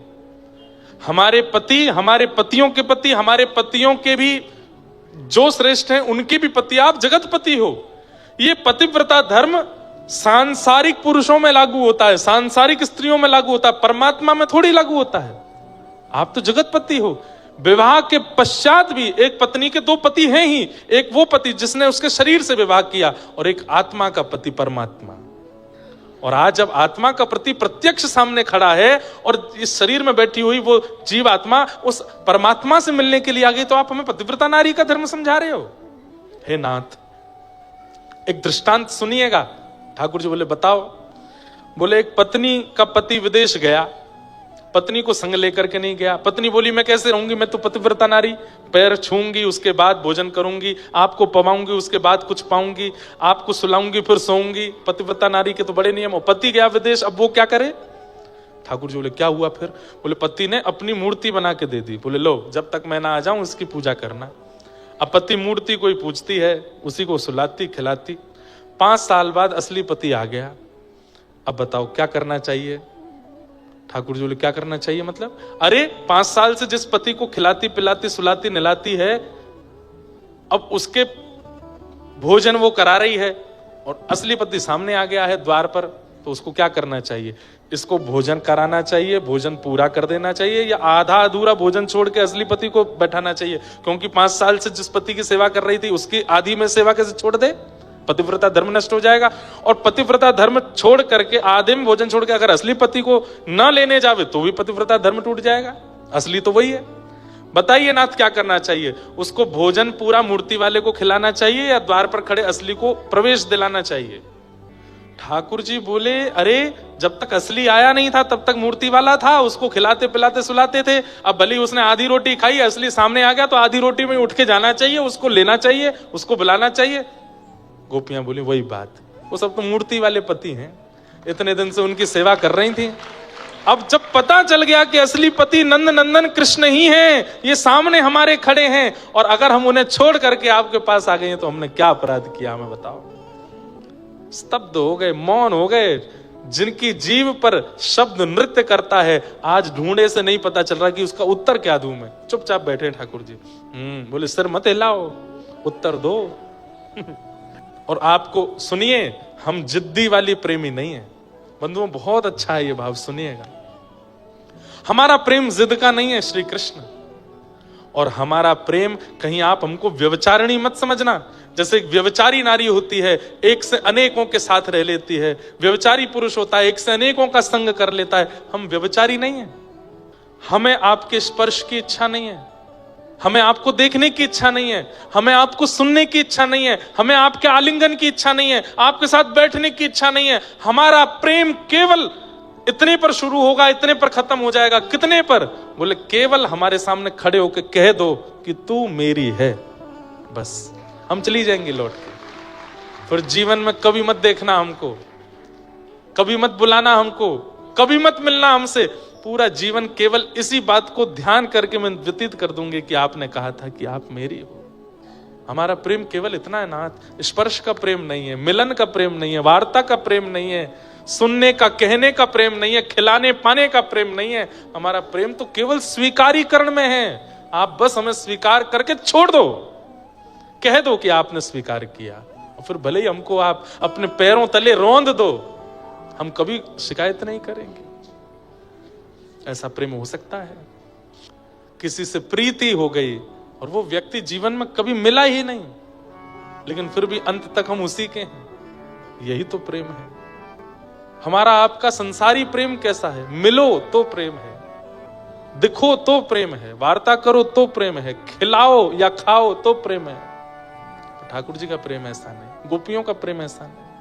हमारे पति, हमारे पतियों के पति, हमारे पतियों के भी जो श्रेष्ठ हैं उनके भी पति, आप जगतपति हो। ये पतिव्रता धर्म सांसारिक पुरुषों में लागू होता है, सांसारिक स्त्रियों में लागू होता है, परमात्मा में थोड़ी लागू होता है। आप तो जगतपति हो। विवाह के पश्चात भी एक पत्नी के दो पति हैं ही, एक वो पति जिसने उसके शरीर से विवाह किया और एक आत्मा का पति परमात्मा। और आज जब आत्मा का प्रति प्रत्यक्ष सामने खड़ा है और इस शरीर में बैठी हुई वो जीव आत्मा उस परमात्मा से मिलने के लिए आ गई, तो आप हमें पतिव्रता नारी का धर्म समझा रहे हो? हे नाथ, एक दृष्टांत सुनिएगा। ठाकुर जी बोले बताओ। बोले एक पत्नी का पति विदेश गया, पत्नी को संग लेकर के नहीं गया। पत्नी बोली मैं कैसे रहूंगी, मैं तो पतिव्रता नारी, पैर छूंगी उसके बाद भोजन करूंगी, आपको पवाऊंगी उसके बाद कुछ पाऊंगी, आपको सुलाऊंगी फिर सोऊंगी। पतिव्रता नारी के तो बड़े नियम हो। पति गया विदेश, अब वो क्या करे? ठाकुर जी बोले क्या हुआ फिर? बोले पति ने अपनी मूर्ति बना के दे दी। बोले लो जब तक मैं ना आ जाऊं इसकी पूजा करना। अब पति मूर्ति कोई पूजती है, उसी को सुलाती खिलाती। 5 साल बाद असली पति आ गया। अब बताओ क्या करना चाहिए? ठाकुर जी बोले क्या करना चाहिए मतलब? अरे 5 साल से जिस पति को खिलाती पिलाती सुलाती निलाती है, अब उसके भोजन वो करा रही है और असली पति सामने आ गया है द्वार पर, तो उसको क्या करना चाहिए? इसको भोजन कराना चाहिए, भोजन पूरा कर देना चाहिए, या आधा अधूरा भोजन छोड़ के असली पति को बैठाना चाहिए? क्योंकि 5 साल से जिस पति की सेवा कर रही थी उसकी आधी में सेवा कैसे छोड़ दे? पतिव्रता धर्म नष्ट हो जाएगा। और पतिव्रता धर्म छोड़ करके आधे में भोजन छोड़ के अगर असली पति को न लेने जावे तो भी पतिव्रता धर्म टूट जाएगा। असली तो वही है। बताइए नाथ क्या करना चाहिए? उसको भोजन पूरा मूर्ति वाले को खिलाना चाहिए या द्वार पर खड़े असली को प्रवेश दिलाना चाहिए? ठाकुर जी बोले अरे जब तक असली आया नहीं था तब तक मूर्ति वाला था, उसको खिलाते पिलाते सुलाते थे। अब भले उसने आधी रोटी खाई, असली सामने आ गया तो आधी रोटी में उठ के जाना चाहिए, उसको लेना चाहिए, उसको बुलाना चाहिए। गोपियां बोली वही बात, वो सब तो मूर्ति वाले पति हैं, इतने दिन से उनकी सेवा कर रही थी। अब जब पता चल गया कि असली पति नंद नंदन कृष्ण ही हैं, ये सामने हमारे खड़े हैं, और अगर हम उन्हें छोड़ करके आपके पास आ गए हैं तो हमने क्या अपराध किया हमें बताओ? स्तब्ध हो गए, मौन हो गए। जिनकी जीव पर शब्द नृत्य करता है, आज ढूंढे से नहीं पता चल रहा कि उसका उत्तर क्या दूं मैं। चुपचाप बैठे ठाकुर जी। बोले सिर मत हिलाओ, उत्तर दो। और आपको सुनिए, हम जिद्दी वाली प्रेमी नहीं है बंधुओं, बहुत अच्छा है ये भाव, सुनिएगा। हमारा प्रेम जिद का नहीं है श्री कृष्ण, और हमारा प्रेम कहीं आप हमको व्यभिचारिणी मत समझना। जैसे एक व्यभिचारी नारी होती है, एक से अनेकों के साथ रह लेती है, व्यभिचारी पुरुष होता है, एक से अनेकों का संग कर लेता है। हम व्यभिचारी नहीं है। हमें आपके स्पर्श की इच्छा नहीं है, हमें आपको देखने की इच्छा नहीं है, हमें आपको सुनने की इच्छा नहीं है, हमें आपके आलिंगन की इच्छा नहीं है, आपके साथ बैठने की इच्छा नहीं है। हमारा प्रेम केवल इतने पर शुरू होगा, इतने पर खत्म हो जाएगा। कितने पर? बोले केवल हमारे सामने खड़े होकर कह दो कि तू मेरी है, बस हम चली जाएंगे लौट के। फिर जीवन में कभी मत देखना हमको, कभी मत बुलाना हमको, कभी मत मिलना हमसे। पूरा जीवन केवल इसी बात को ध्यान करके मैं व्यतीत कर दूंगी कि आपने कहा था कि आप मेरी हो। हमारा प्रेम केवल इतना है नाथ, स्पर्श का प्रेम नहीं है, मिलन का प्रेम नहीं है, वार्ता का प्रेम नहीं है, सुनने का कहने का प्रेम नहीं है, खिलाने पाने का प्रेम नहीं है। हमारा प्रेम तो केवल स्वीकारीकरण में है। आप बस हमें स्वीकार करके छोड़ दो, कह दो कि आपने स्वीकार किया, और फिर भले ही हमको आप अपने पैरों तले रौंद दो, हम कभी शिकायत नहीं करेंगे। ऐसा प्रेम हो सकता है? किसी से प्रीति हो गई और वो व्यक्ति जीवन में कभी मिला ही नहीं, लेकिन फिर भी अंत तक हम उसी के हैं। यही तो प्रेम है। हमारा आपका संसारी प्रेम कैसा है? मिलो तो प्रेम है, दिखो तो प्रेम है, वार्ता करो तो प्रेम है, खिलाओ या खाओ तो प्रेम है। ठाकुर जी का प्रेम ऐसा नहीं, गोपियों का प्रेम ऐसा नहीं।